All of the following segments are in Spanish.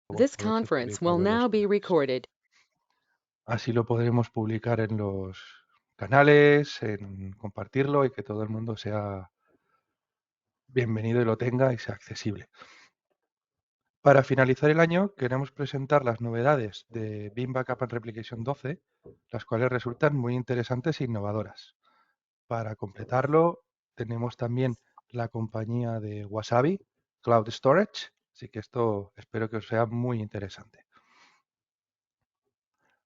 This poder ser conference will publicado en los now be canales. recorded. Así lo podremos publicar en los canales, en compartirlo y que todo el mundo sea bienvenido y lo tenga y sea accesible. Para finalizar el año, queremos presentar las novedades de Veeam Backup and Replication 12, las cuales resultan muy interesantes e innovadoras. Para completarlo, tenemos también la compañía de Wasabi, Cloud Storage, así que esto espero que os sea muy interesante.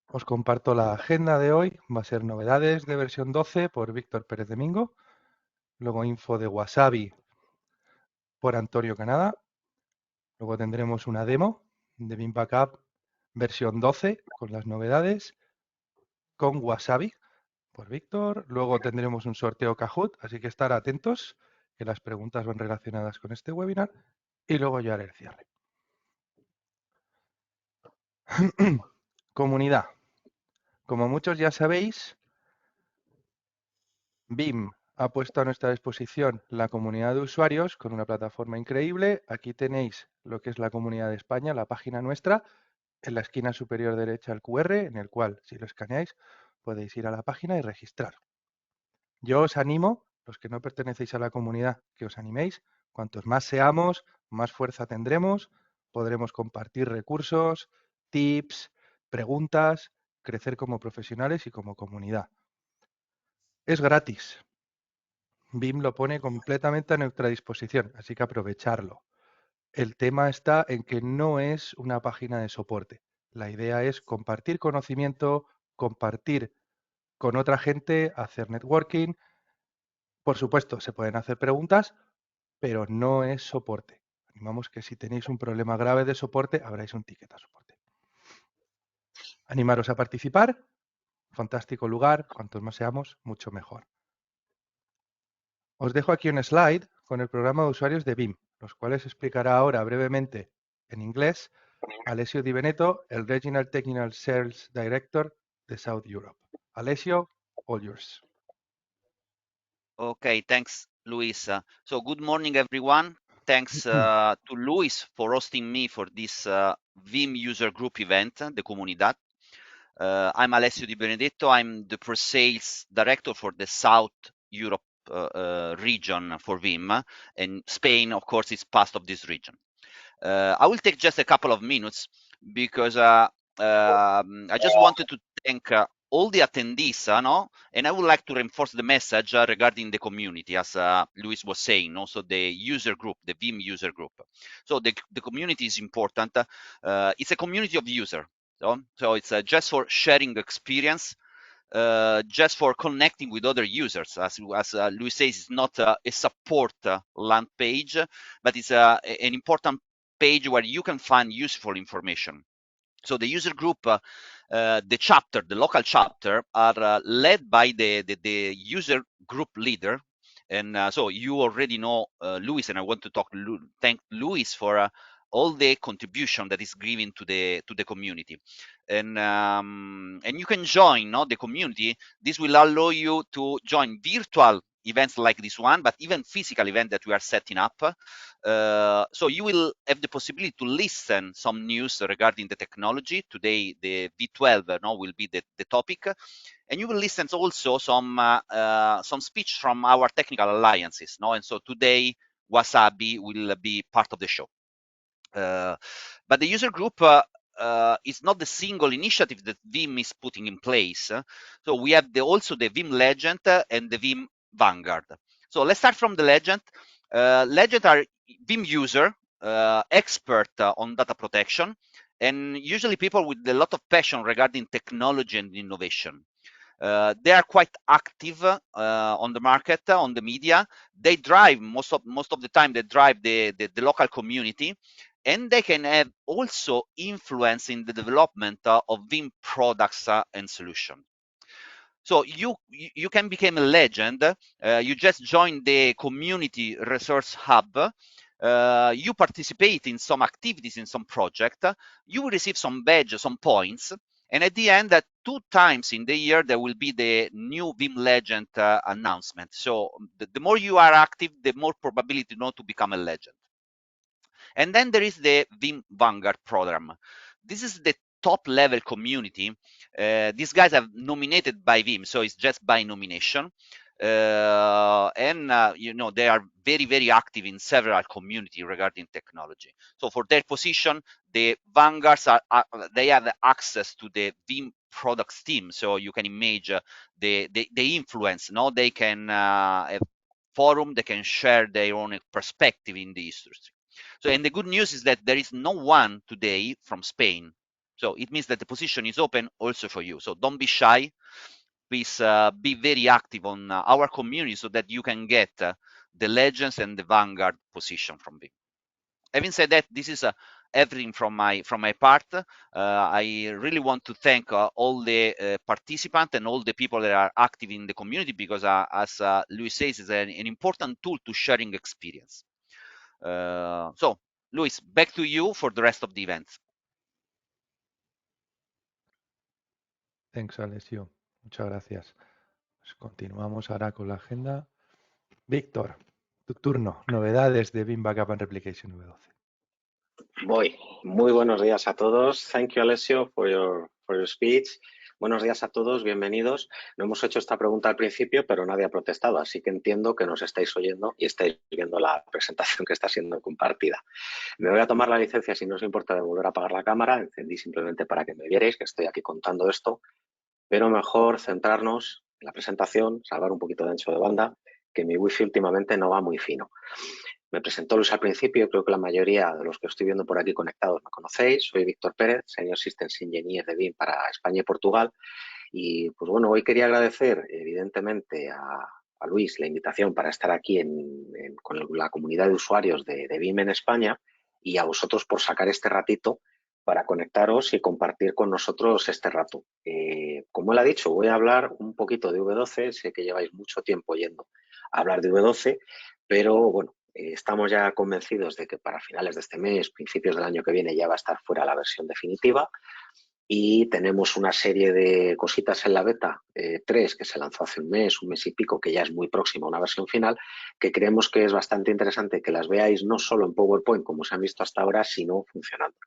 Os comparto la agenda de hoy, va a ser novedades de versión 12 por Víctor Pérez Domingo, luego info de Wasabi por Antonio Canada, luego tendremos una demo de Veeam Backup versión 12 con las novedades, con Wasabi por Víctor, luego tendremos un sorteo Kahoot, así que estar atentos, que las preguntas van relacionadas con este webinar, y luego ya haré el cierre. Comunidad. Como muchos ya sabéis, Veeam ha puesto a nuestra disposición la comunidad de usuarios con una plataforma increíble. Aquí tenéis lo que es la comunidad de España, la página nuestra, en la esquina superior derecha el QR, en el cual, si lo escaneáis, podéis ir a la página y registrar. Yo os animo, los que no pertenecéis a la comunidad, que os animéis. Cuantos más seamos, más fuerza tendremos, podremos compartir recursos, tips, preguntas, crecer como profesionales y como comunidad. Es gratis. Veeam lo pone completamente a nuestra disposición, así que aprovecharlo. El tema está en que no es una página de soporte. La idea es compartir conocimiento, compartir con otra gente, hacer networking. Por supuesto, se pueden hacer preguntas, pero no es soporte. Animamos que si tenéis un problema grave de soporte, abráis un ticket a soporte. Animaros a participar. Fantástico lugar. Cuantos más seamos, mucho mejor. Os dejo aquí un slide con el programa de usuarios de Veeam, los cuales explicará ahora brevemente en inglés Alessio Di Veneto, el Regional Technical Sales Director de South Europe. Alessio, all yours. Okay, thanks, Luis. So good morning, everyone. Thanks to Luis for hosting me for this Veeam user group event, the Comunidad. I'm Alessio Di Benedetto. I'm the pre-sales director for the South Europe region for Veeam, and Spain, of course, is part of this region. I will take just a couple of minutes because I just wanted to thank all the attendees, and I would like to reinforce the message regarding the community, as Luis was saying, also the user group, the Veeam user group. So the community is important. It's a community of users. So it's just for sharing experience, just for connecting with other users. As Luis says, it's not a support land page, but it's an important page where you can find useful information. So the user group, the chapter, the local chapter, are led by the user group leader. And so you already know Luis, and I want to thank Luis for all the contribution that is given to the community. And you can join the community. This will allow you to join virtual events like this one, but even physical event that we are setting up. So you will have the possibility to listen some news regarding the technology. Today, the V12 will be the topic. And you will listen to also some speech from our technical alliances. And so today, Wasabi will be part of the show. But the user group is not the single initiative that Veeam is putting in place. So we have also the Veeam Legend and the Veeam Vanguard. So let's start from the Legend. Legend are Veeam user, expert on data protection, and usually people with a lot of passion regarding technology and innovation. They are quite active on the market, on the media. They drive most of the time. They drive the local community, and they can have also influence in the development of Veeam products and solutions. So you can become a legend. You just join the community resource hub. You participate in some activities, in some project. You will receive some badge, some points. And at the end, 2 times in the year, there will be the new Veeam Legend announcement. So the more you are active, the more probability to become a legend. And then there is the Vim Vanguard program. This is the top level community. These guys are nominated by Vim, so it's just by nomination. They are very, very active in several community regarding technology. So for their position, the vanguards they have access to the Vim products team. So you can imagine the influence. No, they can have forum. They can share their own perspective in the industry. So, and the good news is that there is no one today from Spain. So it means that the position is open also for you. So don't be shy. Please be very active on our community so that you can get the legends and the vanguard position from Vim. Having said that, this is everything from my part. I really want to thank all the participants and all the people that are active in the community because, as Luis says, it's an important tool to sharing experience. So, Luis, back to you for the rest of the event. Thanks, Alessio. Muchas gracias. Pues continuamos ahora con la agenda. Víctor, tu turno. Novedades de Vim Backup and Replication V12. Voy. Muy buenos días a todos. Thank you, Alessio, for your speech. Buenos días a todos, bienvenidos. No hemos hecho esta pregunta al principio, pero nadie ha protestado, así que entiendo que nos estáis oyendo y estáis viendo la presentación que está siendo compartida. Me voy a tomar la licencia, si no os importa, de volver a apagar la cámara. Encendí simplemente para que me vierais, que estoy aquí contando esto, pero mejor centrarnos en la presentación, salvar un poquito de ancho de banda, que mi wifi últimamente no va muy fino. Me presentó Luis al principio, creo que la mayoría de los que estoy viendo por aquí conectados me conocéis. Soy Víctor Pérez, Senior Systems Engineer de Vim para España y Portugal. Y pues bueno, hoy quería agradecer evidentemente a Luis la invitación para estar aquí con la comunidad de usuarios de Vim en España y a vosotros por sacar este ratito para conectaros y compartir con nosotros este rato. Como él ha dicho, voy a hablar un poquito de V12, sé que lleváis mucho tiempo yendo a hablar de V12, pero bueno, estamos ya convencidos de que para finales de este mes, principios del año que viene, ya va a estar fuera la versión definitiva y tenemos una serie de cositas en la beta 3 que se lanzó hace un mes y pico, que ya es muy próxima a una versión final, que creemos que es bastante interesante que las veáis no solo en PowerPoint como se han visto hasta ahora, sino funcionando.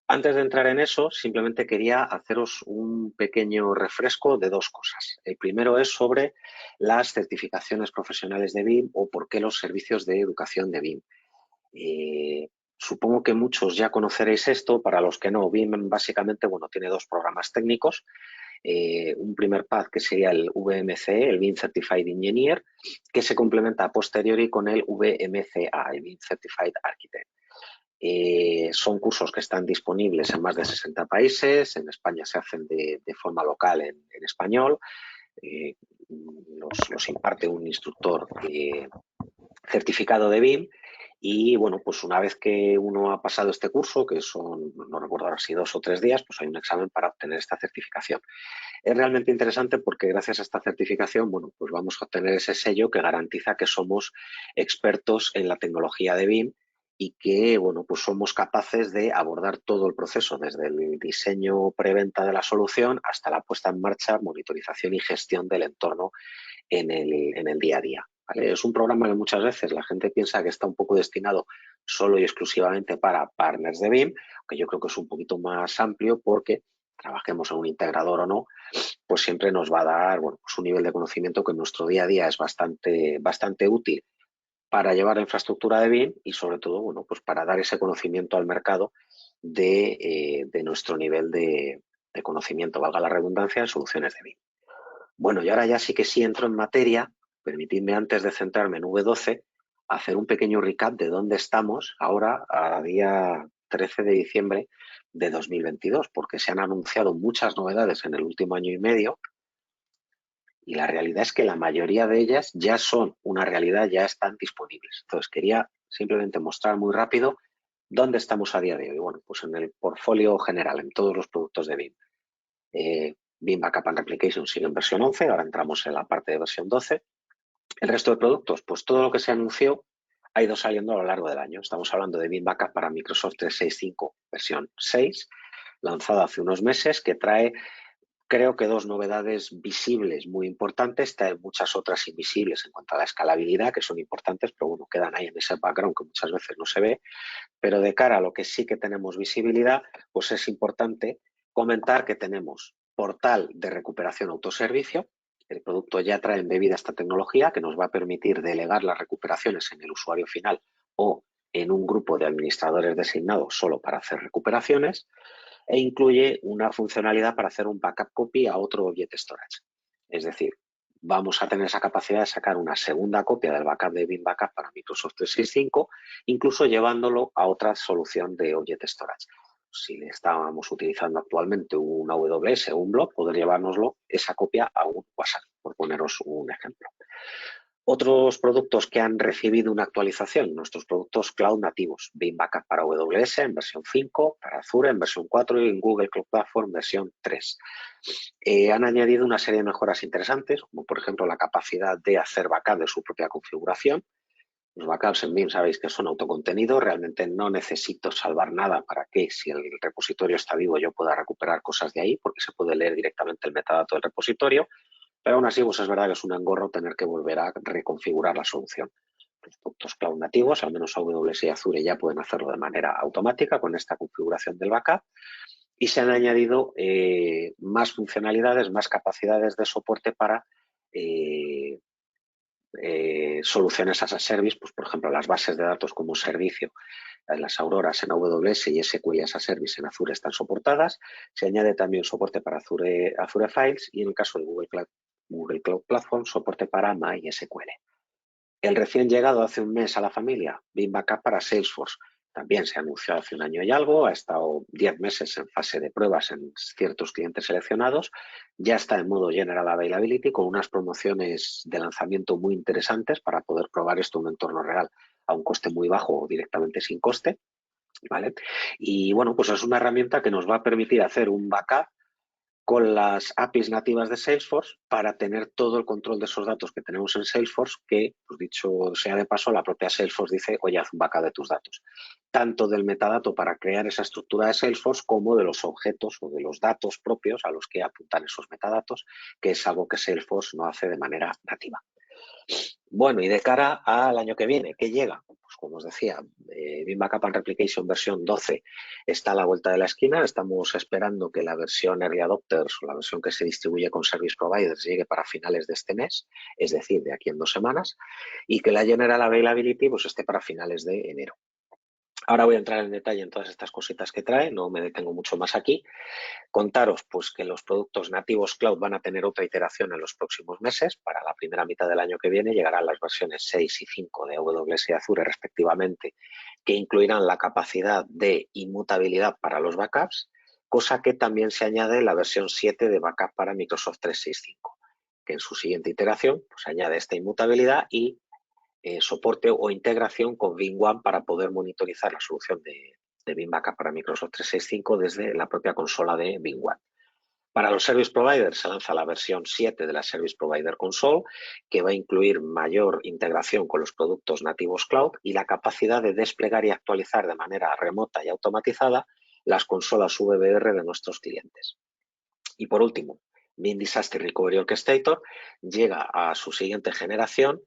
Antes de entrar en eso, simplemente quería haceros un pequeño refresco de dos cosas. El primero es sobre las certificaciones profesionales de Vim o por qué los servicios de educación de Vim. Supongo que muchos ya conoceréis esto. Para los que no, Vim básicamente tiene dos programas técnicos. Un primer path que sería el VMC, el Vim Certified Engineer, que se complementa a posteriori con el VMCA, el Vim Certified Architect. Son cursos que están disponibles en más de 60 países. En España se hacen de forma local en español. Los imparte un instructor certificado de Vim. Y bueno, pues una vez que uno ha pasado este curso, que son, no recuerdo ahora si 2 o 3 días, pues hay un examen para obtener esta certificación. Es realmente interesante porque gracias a esta certificación, pues vamos a obtener ese sello que garantiza que somos expertos en la tecnología de Vim y que, pues somos capaces de abordar todo el proceso, desde el diseño preventa de la solución hasta la puesta en marcha, monitorización y gestión del entorno en el día a día. ¿Vale? Es un programa que muchas veces la gente piensa que está un poco destinado solo y exclusivamente para partners de Vim, que yo creo que es un poquito más amplio porque trabajemos en un integrador o no, pues siempre nos va a dar pues un nivel de conocimiento que en nuestro día a día es bastante útil para llevar la infraestructura de Vim y sobre todo pues para dar ese conocimiento al mercado de nuestro nivel de conocimiento, valga la redundancia, en soluciones de Vim. Bueno, y ahora ya sí que sí entro en materia. Permitidme, antes de centrarme en V12, hacer un pequeño recap de dónde estamos ahora a día 13 de diciembre de 2022, porque se han anunciado muchas novedades en el último año y medio y la realidad es que la mayoría de ellas ya son una realidad, ya están disponibles. Entonces, quería simplemente mostrar muy rápido dónde estamos a día de hoy. Bueno, pues en el portfolio general, en todos los productos de Vim. Vim Backup and Replication sigue en versión 11, ahora entramos en la parte de versión 12. El resto de productos, pues todo lo que se anunció ha ido saliendo a lo largo del año. Estamos hablando de Vim Backup para Microsoft 365 versión 6, lanzada hace unos meses, que trae creo que dos novedades visibles muy importantes, hay muchas otras invisibles en cuanto a la escalabilidad, que son importantes, pero bueno, quedan ahí en ese background que muchas veces no se ve. Pero de cara a lo que sí que tenemos visibilidad, pues es importante comentar que tenemos portal de recuperación autoservicio. El producto ya trae embebida esta tecnología que nos va a permitir delegar las recuperaciones en el usuario final o en un grupo de administradores designados solo para hacer recuperaciones, e incluye una funcionalidad para hacer un backup copy a otro object storage. Es decir, vamos a tener esa capacidad de sacar una segunda copia del backup de Veeam Backup para Microsoft 365, incluso llevándolo a otra solución de object storage. Si estábamos utilizando actualmente una AWS o un Blob, poder llevárnoslo esa copia a un WhatsApp, por poneros un ejemplo. Otros productos que han recibido una actualización, nuestros productos cloud nativos, Veeam Backup para AWS en versión 5, para Azure en versión 4 y en Google Cloud Platform versión 3. Han añadido una serie de mejoras interesantes, como por ejemplo la capacidad de hacer backup de su propia configuración. Los backups en Veeam sabéis que son autocontenidos, realmente no necesito salvar nada para que si el repositorio está vivo yo pueda recuperar cosas de ahí, porque se puede leer directamente el metadato del repositorio. Pero aún así, pues es verdad que es un engorro tener que volver a reconfigurar la solución. Los productos cloud nativos, al menos AWS y Azure, ya pueden hacerlo de manera automática con esta configuración del backup. Y se han añadido más funcionalidades, más capacidades de soporte para soluciones as a service, pues por ejemplo las bases de datos como servicio, las Auroras en AWS y SQL as a service en Azure están soportadas. Se añade también soporte para Azure Files y en el caso de Google Cloud Platform, soporte para MySQL. El recién llegado hace un mes a la familia, Veeam Backup para Salesforce, también se anunció hace un año y algo, ha estado 10 meses en fase de pruebas en ciertos clientes seleccionados, ya está en modo General Availability con unas promociones de lanzamiento muy interesantes para poder probar esto en un entorno real a un coste muy bajo o directamente sin coste, ¿vale? Y bueno, pues es una herramienta que nos va a permitir hacer un backup con las APIs nativas de Salesforce para tener todo el control de esos datos que tenemos en Salesforce, que, pues dicho sea de paso, la propia Salesforce dice, oye, haz un backup de tus datos. Tanto del metadato para crear esa estructura de Salesforce como de los objetos o de los datos propios a los que apuntan esos metadatos, que es algo que Salesforce no hace de manera nativa. Bueno, y de cara al año que viene, ¿qué llega? Pues como os decía, Veeam Backup and Replication versión 12 está a la vuelta de la esquina. Estamos esperando que la versión Early Adopters o la versión que se distribuye con Service Providers llegue para finales de este mes, es decir, de aquí en 2 semanas, y que la General Availability pues esté para finales de enero. Ahora voy a entrar en detalle en todas estas cositas que trae, no me detengo mucho más aquí. Contaros pues que los productos nativos cloud van a tener otra iteración en los próximos meses. Para la primera mitad del año que viene llegarán las versiones 6 y 5 de AWS y Azure respectivamente, que incluirán la capacidad de inmutabilidad para los backups, cosa que también se añade en la versión 7 de backup para Microsoft 365, que en su siguiente iteración pues añade esta inmutabilidad y soporte o integración con Veeam One para poder monitorizar la solución de Veeam Backup para Microsoft 365 desde la propia consola de Veeam One. Para los Service Providers se lanza la versión 7 de la Service Provider Console, que va a incluir mayor integración con los productos nativos cloud y la capacidad de desplegar y actualizar de manera remota y automatizada las consolas VBR de nuestros clientes. Y por último, Veeam Disaster Recovery Orchestrator llega a su siguiente generación,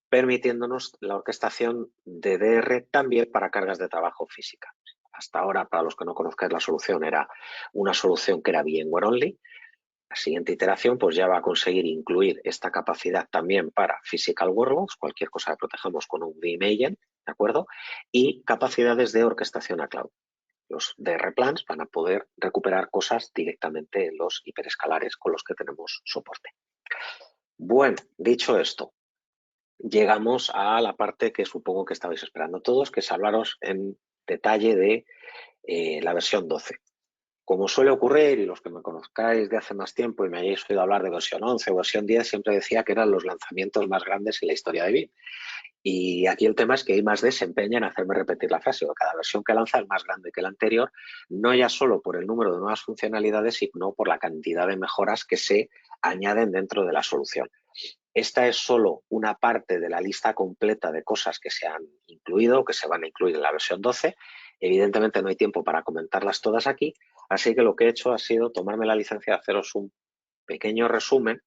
permitiéndonos la orquestación de DR también para cargas de trabajo física. Hasta ahora, para los que no conozcáis la solución, era una solución que era VMware Only. La siguiente iteración pues ya va a conseguir incluir esta capacidad también para Physical Workloads, cualquier cosa que protejamos con un Veeam Agent, ¿de acuerdo? Y capacidades de orquestación a cloud. Los DR plans van a poder recuperar cosas directamente en los hiperescalares con los que tenemos soporte. Bueno, dicho esto, llegamos a la parte que supongo que estabais esperando todos, que es hablaros en detalle de la versión 12. Como suele ocurrir, y los que me conozcáis de hace más tiempo y me hayáis oído hablar de versión 11 o versión 10, siempre decía que eran los lanzamientos más grandes en la historia de Veeam. Y aquí el tema es que I+D se empeña en hacerme repetir la frase. Cada versión que lanza es más grande que la anterior, no ya solo por el número de nuevas funcionalidades, sino por la cantidad de mejoras que se añaden dentro de la solución. Esta es solo una parte de la lista completa de cosas que se han incluido o que se van a incluir en la versión 12. Evidentemente no hay tiempo para comentarlas todas aquí, así que lo que he hecho ha sido tomarme la licencia de haceros un pequeño resumen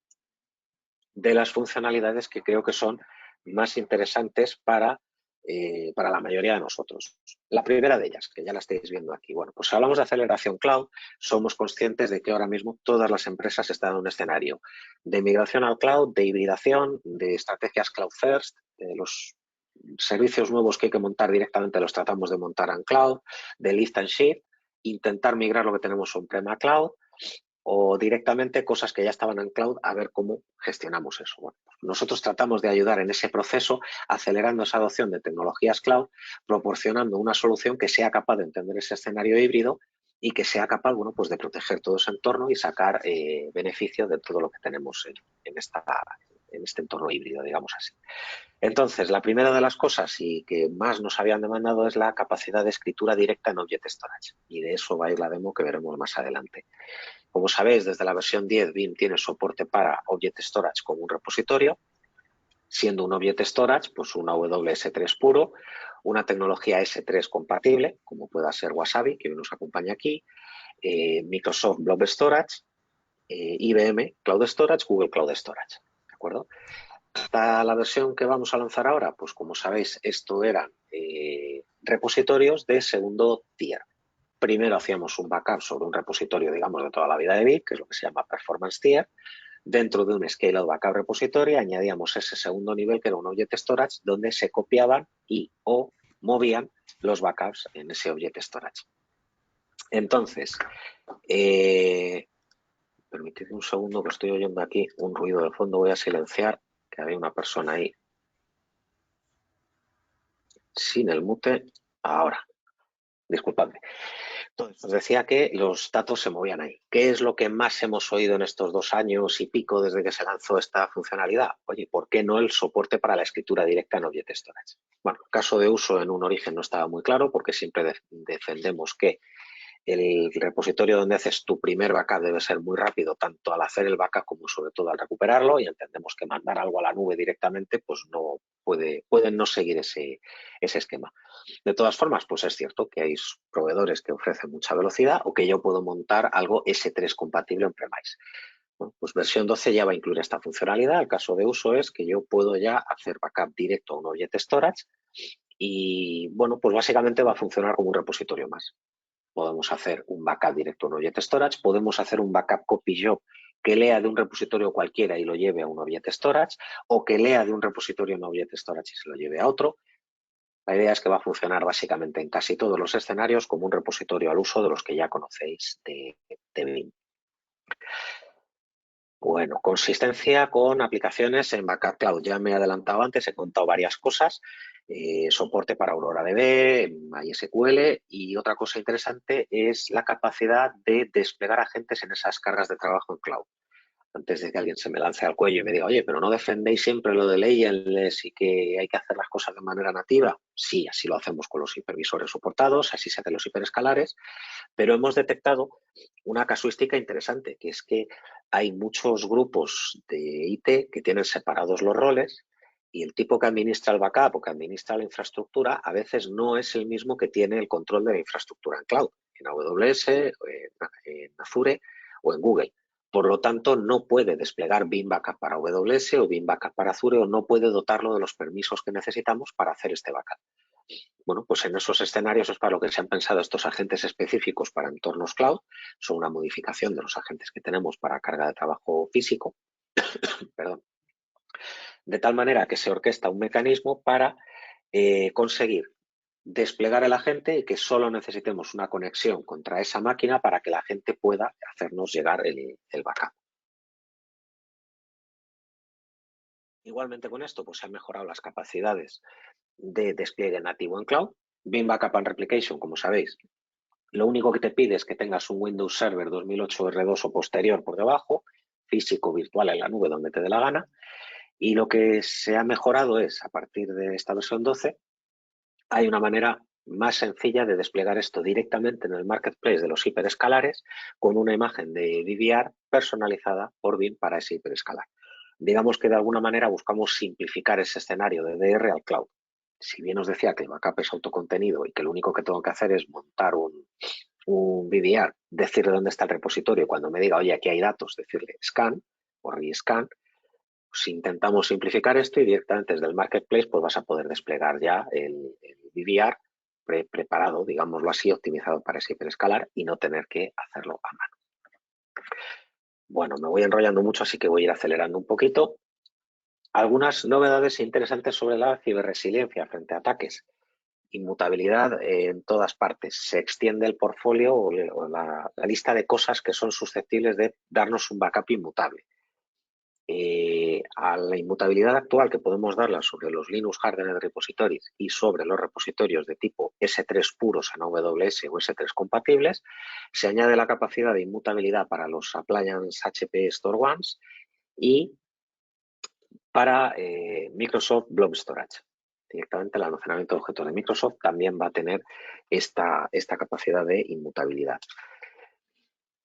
de las funcionalidades que creo que son más interesantes para la mayoría de nosotros. La primera de ellas, que ya la estáis viendo aquí. Bueno, pues si hablamos de aceleración cloud, somos conscientes de que ahora mismo todas las empresas están en un escenario de migración al cloud, de hibridación, de estrategias cloud first, de los servicios nuevos que hay que montar directamente los tratamos de montar en cloud, de lift and shift, intentar migrar lo que tenemos on-prem a cloud, o directamente cosas que ya estaban en cloud, a ver cómo gestionamos eso. Bueno, nosotros tratamos de ayudar en ese proceso, acelerando esa adopción de tecnologías cloud, proporcionando una solución que sea capaz de entender ese escenario híbrido y que sea capaz, bueno, pues de proteger todo ese entorno y sacar beneficio de todo lo que tenemos en este entorno híbrido, digamos así. Entonces, la primera de las cosas y que más nos habían demandado es la capacidad de escritura directa en Object Storage. Y de eso va a ir la demo que veremos más adelante. Como sabéis, desde la versión 10, Vim tiene soporte para Object Storage como un repositorio, siendo un Object Storage, pues una WS3 puro, una tecnología S3 compatible, como pueda ser Wasabi, que hoy nos acompaña aquí, Microsoft Blob Storage, IBM Cloud Storage, Google Cloud Storage. ¿De acuerdo? Hasta la versión que vamos a lanzar ahora, pues como sabéis, esto eran repositorios de segundo tier. Primero hacíamos un backup sobre un repositorio, digamos, de toda la vida de Vim, que es lo que se llama Performance Tier. Dentro de un Scaled Backup Repository añadíamos ese segundo nivel, que era un Object Storage, donde se copiaban y o movían los backups en ese Object Storage. Entonces, permitidme un segundo que estoy oyendo aquí un ruido de fondo, voy a silenciar, que había una persona ahí sin el mute. Ahora, disculpadme. Entonces, os decía que los datos se movían ahí. ¿Qué es lo que más hemos oído en estos 2 años y pico desde que se lanzó esta funcionalidad? Oye, ¿por qué no el soporte para la escritura directa en Object Storage? Bueno, el caso de uso en un origen no estaba muy claro porque siempre defendemos que el repositorio donde haces tu primer backup debe ser muy rápido, tanto al hacer el backup como sobre todo al recuperarlo, y entendemos que mandar algo a la nube directamente pues no pueden no seguir ese esquema. De todas formas, pues es cierto que hay proveedores que ofrecen mucha velocidad o que yo puedo montar algo S3 compatible en premise. Bueno, pues versión 12 ya va a incluir esta funcionalidad. El caso de uso es que yo puedo ya hacer backup directo a un Object Storage y, bueno, pues básicamente va a funcionar como un repositorio más. Podemos hacer un backup directo a un Object Storage, podemos hacer un backup copy job que lea de un repositorio cualquiera y lo lleve a un Object Storage, o que lea de un repositorio en Object Storage y se lo lleve a otro. La idea es que va a funcionar básicamente en casi todos los escenarios como un repositorio al uso de los que ya conocéis de Vim. Bueno, consistencia con aplicaciones en Backup Cloud. Ya me he adelantado antes, he contado varias cosas. Soporte para AuroraDB, MySQL, y otra cosa interesante es la capacidad de desplegar agentes en esas cargas de trabajo en cloud. Antes de que alguien se me lance al cuello y me diga, oye, pero ¿no defendéis siempre lo de Layenless y que hay que hacer las cosas de manera nativa? Sí, así lo hacemos con los hipervisores soportados, así se hacen los hiperescalares, pero hemos detectado una casuística interesante, que es que hay muchos grupos de IT que tienen separados los roles y el tipo que administra el backup o que administra la infraestructura a veces no es el mismo que tiene el control de la infraestructura en cloud, en AWS, en Azure o en Google. Por lo tanto, no puede desplegar Vim Backup para AWS o Vim Backup para Azure, o no puede dotarlo de los permisos que necesitamos para hacer este backup. Bueno, pues en esos escenarios es para lo que se han pensado estos agentes específicos para entornos cloud. Son una modificación de los agentes que tenemos para carga de trabajo físico. Perdón. De tal manera que se orquesta un mecanismo para conseguir desplegar el agente y que solo necesitemos una conexión contra esa máquina para que la gente pueda hacernos llegar el backup. Igualmente con esto pues se han mejorado las capacidades de despliegue nativo en cloud. Vim Backup and Replication, como sabéis, lo único que te pide es que tengas un Windows Server 2008 R2 o posterior por debajo, físico, virtual, en la nube, donde te dé la gana. Y lo que se ha mejorado es, a partir de esta versión 12, hay una manera más sencilla de desplegar esto directamente en el marketplace de los hiperescalares con una imagen de DVR personalizada por Vim para ese hiperescalar. Digamos que de alguna manera buscamos simplificar ese escenario de DR al cloud. Si bien os decía que el backup es autocontenido y que lo único que tengo que hacer es montar un BDR, decirle dónde está el repositorio y cuando me diga, oye, aquí hay datos, decirle scan o rescan. Si intentamos simplificar esto y directamente desde el marketplace, pues vas a poder desplegar ya el BDR preparado, digámoslo así, optimizado para ese hiperescalar y no tener que hacerlo a mano. Bueno, me voy enrollando mucho, así que voy a ir acelerando un poquito. Algunas novedades interesantes sobre la ciberresiliencia frente a ataques. Inmutabilidad en todas partes. Se extiende el portfolio o la lista de cosas que son susceptibles de darnos un backup inmutable. A la inmutabilidad actual que podemos darla sobre los Linux Hardened Repositories y sobre los repositorios de tipo S3 puros en AWS o S3 compatibles, se añade la capacidad de inmutabilidad para los appliance HP Store Ones y para Microsoft Blob Storage. Directamente el almacenamiento de objetos de Microsoft también va a tener esta capacidad de inmutabilidad.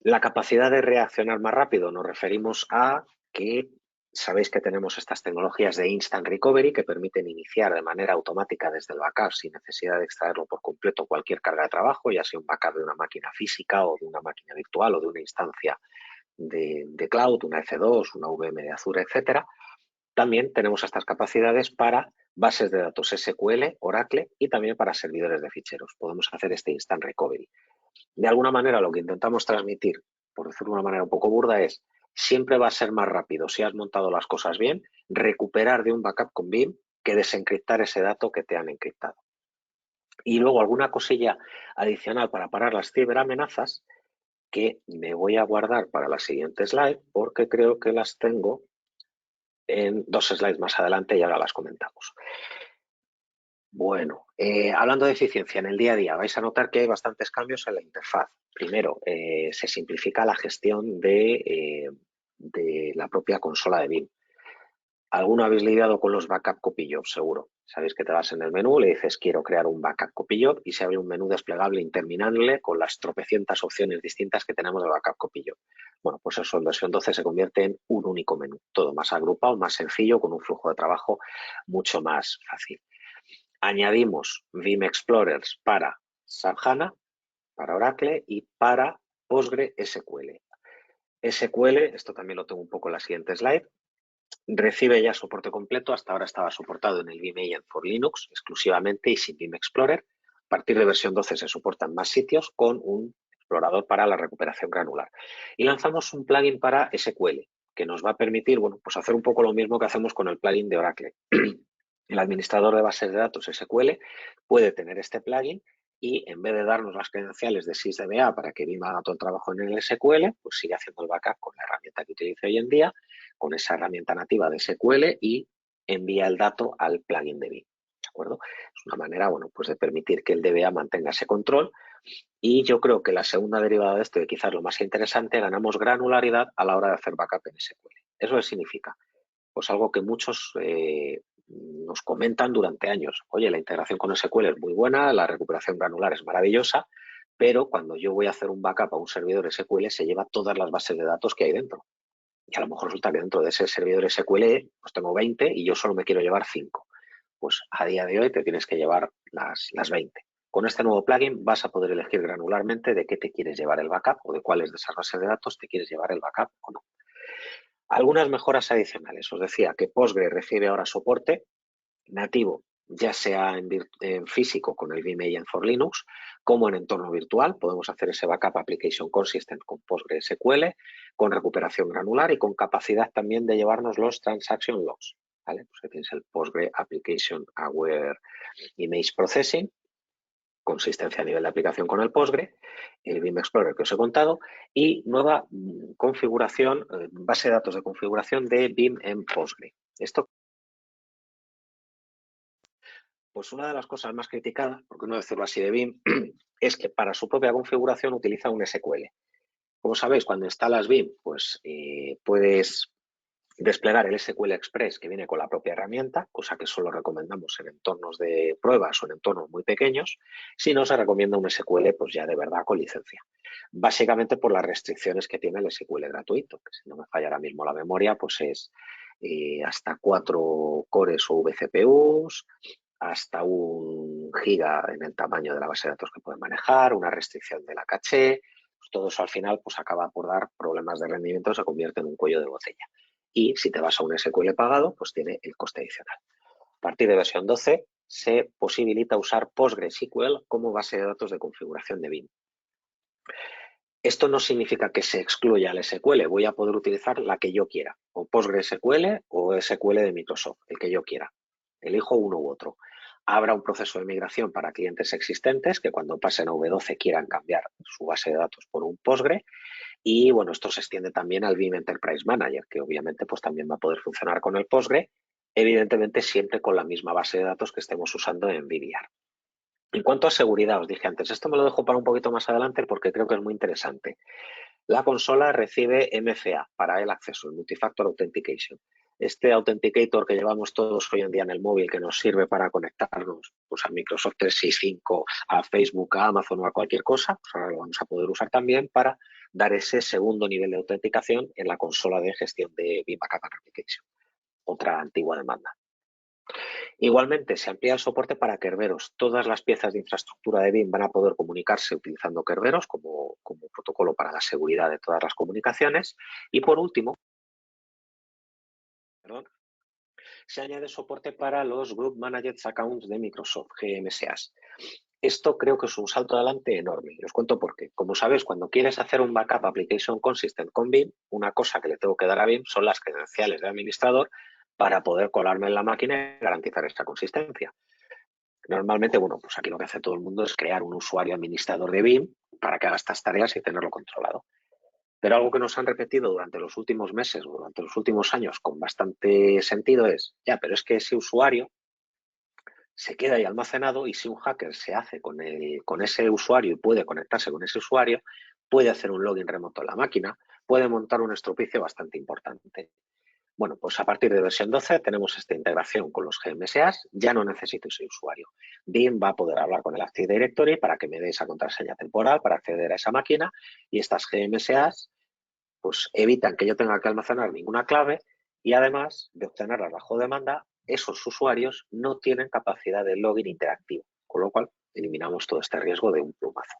La capacidad de reaccionar más rápido nos referimos a que sabéis que tenemos estas tecnologías de Instant Recovery que permiten iniciar de manera automática desde el backup sin necesidad de extraerlo por completo cualquier carga de trabajo, ya sea un backup de una máquina física o de una máquina virtual o de una instancia de cloud, una F2, una VM de Azure, etcétera. También tenemos estas capacidades para bases de datos SQL, Oracle y también para servidores de ficheros. Podemos hacer este Instant Recovery. De alguna manera lo que intentamos transmitir, por decirlo de una manera un poco burda, es siempre va a ser más rápido si has montado las cosas bien, recuperar de un backup con BIM que desencriptar ese dato que te han encriptado. Y luego alguna cosilla adicional para parar las ciberamenazas que me voy a guardar para la siguiente slide porque creo que las tengo en 2 slides más adelante y ahora las comentamos. Bueno, hablando de eficiencia en el día a día, vais a notar que hay bastantes cambios en la interfaz. Primero, se simplifica la gestión de la propia consola de BIM. ¿Alguno habéis lidiado con los backup copy job? Seguro. Sabéis que te vas en el menú, le dices quiero crear un backup copy job y se abre un menú desplegable interminable con las tropecientas opciones distintas que tenemos de backup copy job. Bueno, pues eso en versión 12 se convierte en un único menú, todo más agrupado, más sencillo, con un flujo de trabajo mucho más fácil. Añadimos Vim Explorers para SAP HANA, para Oracle y para PostgreSQL. SQL, esto también lo tengo un poco en la siguiente slide, recibe ya soporte completo. Hasta ahora estaba soportado en el Vim Agent for Linux exclusivamente y sin Vim Explorer. A partir de versión 12 se soportan más sitios con un explorador para la recuperación granular. Y lanzamos un plugin para SQL que nos va a permitir, bueno, pues hacer un poco lo mismo que hacemos con el plugin de Oracle. El administrador de bases de datos SQL puede tener este plugin y en vez de darnos las credenciales de SysDBA para que Vim haga todo el trabajo en el SQL, pues sigue haciendo el backup con la herramienta que utilice hoy en día, con esa herramienta nativa de SQL y envía el dato al plugin de Vim. ¿De acuerdo? Es una manera, bueno, pues de permitir que el DBA mantenga ese control. Y yo creo que la segunda derivada de esto, y quizás lo más interesante, ganamos granularidad a la hora de hacer backup en SQL. ¿Eso qué significa? Pues algo que muchos nos comentan durante años. Oye, la integración con SQL es muy buena, la recuperación granular es maravillosa, pero cuando yo voy a hacer un backup a un servidor SQL se lleva todas las bases de datos que hay dentro. Y a lo mejor resulta que dentro de ese servidor SQL pues tengo 20 y yo solo me quiero llevar 5. Pues a día de hoy te tienes que llevar las 20. Con este nuevo plugin vas a poder elegir granularmente de qué te quieres llevar el backup o de cuáles de esas bases de datos te quieres llevar el backup o no. Algunas mejoras adicionales. Os decía que Postgre recibe ahora soporte nativo, ya sea en físico con el Vim Agent for Linux, como en entorno virtual. Podemos hacer ese backup application consistent con PostgreSQL, con recuperación granular y con capacidad también de llevarnos los transaction logs. ¿Vale? Pues aquí tienes el Postgre Application Aware Image Processing, consistencia a nivel de aplicación con el Postgre, el Vim Explorer que os he contado y nueva configuración, base de datos de configuración de Vim en Postgre. Esto, pues una de las cosas más criticadas, por qué no decirlo así, de Vim, es que para su propia configuración utiliza un SQL. Como sabéis, cuando instalas Vim, pues puedes desplegar el SQL Express que viene con la propia herramienta, cosa que solo recomendamos en entornos de pruebas o en entornos muy pequeños. Si no, se recomienda un SQL pues ya de verdad con licencia. Básicamente por las restricciones que tiene el SQL gratuito, que si no me falla ahora mismo la memoria, pues es hasta 4 cores o vCPUs, hasta 1 giga en el tamaño de la base de datos que puede manejar, una restricción de la caché. Pues todo eso al final pues acaba por dar problemas de rendimiento, se convierte en un cuello de botella. Y si te vas a un SQL pagado, pues tiene el coste adicional. A partir de versión 12 se posibilita usar PostgreSQL como base de datos de configuración de BIM. Esto no significa que se excluya el SQL, voy a poder utilizar la que yo quiera, o PostgreSQL o SQL de Microsoft, el que yo quiera. Elijo uno u otro. Habrá un proceso de migración para clientes existentes que cuando pasen a V12 quieran cambiar su base de datos por un Postgre. Y bueno, esto se extiende también al BIM Enterprise Manager, que obviamente pues también va a poder funcionar con el Postgre, evidentemente siempre con la misma base de datos que estemos usando en VDR. En cuanto a seguridad, os dije antes, esto me lo dejo para un poquito más adelante porque creo que es muy interesante. La consola recibe MFA para el acceso, el Multifactor Authentication. Este Authenticator que llevamos todos hoy en día en el móvil, que nos sirve para conectarnos pues, a Microsoft 365, a Facebook, a Amazon o a cualquier cosa, pues ahora lo vamos a poder usar también para dar ese segundo nivel de autenticación en la consola de gestión de BIM Backup and Replication, otra antigua demanda. Igualmente, se amplía el soporte para Kerberos. Todas las piezas de infraestructura de BIM van a poder comunicarse utilizando Kerberos como protocolo para la seguridad de todas las comunicaciones. Y por último, se añade soporte para los Group Managed Accounts de Microsoft, GMSAs. Esto creo que es un salto adelante enorme. Y os cuento por qué. Como sabéis, cuando quieres hacer un Backup Application Consistent con BIM, una cosa que le tengo que dar a BIM son las credenciales de administrador para poder colarme en la máquina y garantizar esta consistencia. Normalmente, bueno, pues aquí lo que hace todo el mundo es crear un usuario administrador de BIM para que haga estas tareas y tenerlo controlado. Pero algo que nos han repetido durante los últimos meses o durante los últimos años con bastante sentido es, ya, pero es que ese usuario se queda ahí almacenado y si un hacker se hace con ese usuario y puede conectarse con ese usuario, puede hacer un login remoto en la máquina, puede montar un estropicio bastante importante. Bueno, pues a partir de versión 12 tenemos esta integración con los GMSAs, ya no necesito ese usuario. BIM va a poder hablar con el Active Directory para que me dé esa contraseña temporal para acceder a esa máquina y estas GMSAs pues evitan que yo tenga que almacenar ninguna clave y además de obtenerlas bajo demanda, esos usuarios no tienen capacidad de login interactivo, con lo cual eliminamos todo este riesgo de un plumazo.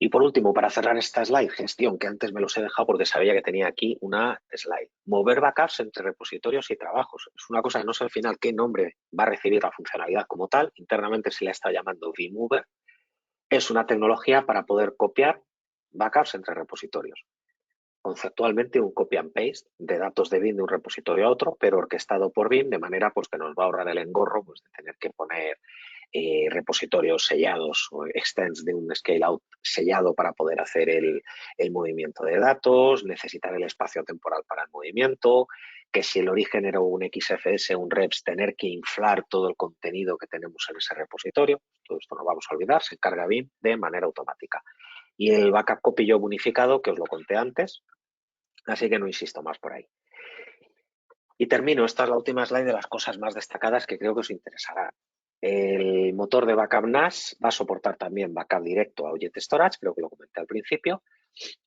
Y por último, para cerrar esta slide, gestión, que antes me los he dejado porque sabía que tenía aquí una slide. Mover backups entre repositorios y trabajos. Es una cosa que no sé al final qué nombre va a recibir la funcionalidad como tal. Internamente se le está llamando vMover. Es una tecnología para poder copiar backups entre repositorios. Conceptualmente un copy and paste de datos de BIM de un repositorio a otro, pero orquestado por BIM de manera pues, que nos va a ahorrar el engorro pues, de tener que poner repositorios sellados o extents de un scale out sellado para poder hacer el movimiento de datos, necesitar el espacio temporal para el movimiento, que si el origen era un XFS, un reps, tener que inflar todo el contenido que tenemos en ese repositorio. Todo esto no vamos a olvidar, se encarga BIM de manera automática. Y el backup copy job unificado, que os lo conté antes, así que no insisto más por ahí. Y termino, esta es la última slide de las cosas más destacadas que creo que os interesará. El motor de backup NAS va a soportar también backup directo a Object Storage, creo que lo comenté al principio.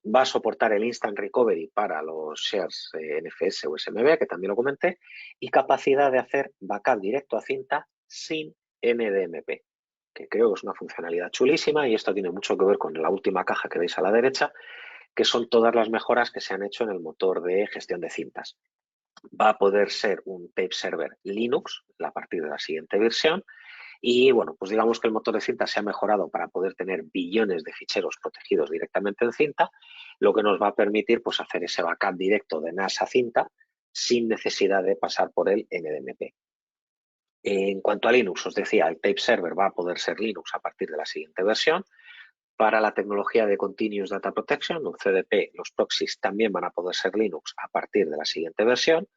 Va a soportar el Instant Recovery para los shares NFS o SMB, que también lo comenté. Y capacidad de hacer backup directo a cinta sin NDMP, que creo que es una funcionalidad chulísima y esto tiene mucho que ver con la última caja que veis a la derecha, que son todas las mejoras que se han hecho en el motor de gestión de cintas. Va a poder ser un tape server Linux a partir de la siguiente versión y bueno, pues digamos que el motor de cinta se ha mejorado para poder tener billones de ficheros protegidos directamente en cinta, lo que nos va a permitir pues hacer ese backup directo de NAS a cinta sin necesidad de pasar por el NDMP. En cuanto a Linux, os decía, el tape server va a poder ser Linux a partir de la siguiente versión. Para la tecnología de Continuous Data Protection, o CDP, los proxies también van a poder ser Linux a partir de la siguiente versión.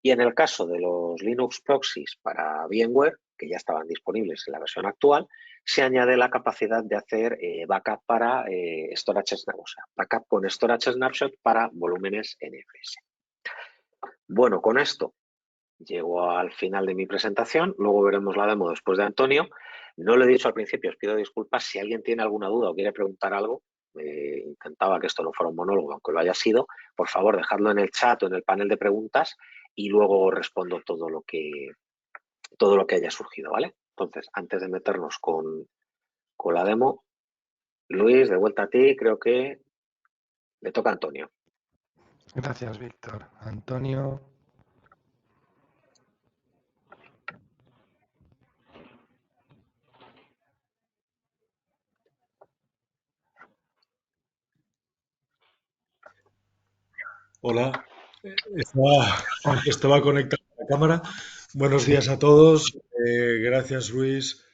Y en el caso de los Linux proxies para VMware, que ya estaban disponibles en la versión actual, se añade la capacidad de hacer backup para storage snapshot, o sea, backup con storage snapshot para volúmenes NFS. Bueno, con esto llego al final de mi presentación, luego veremos la demo después de Antonio. No lo he dicho al principio, os pido disculpas. Si alguien tiene alguna duda o quiere preguntar algo, intentaba que esto no fuera un monólogo, aunque lo haya sido, por favor, dejadlo en el chat o en el panel de preguntas y luego respondo todo lo que todo lo que haya surgido, ¿vale? Entonces, antes de meternos con la demo, Luis, de vuelta a ti, creo que le toca a Antonio. Gracias, Víctor. Antonio. Hola, estaba conectado a la cámara. Buenos días a todos. Gracias Luis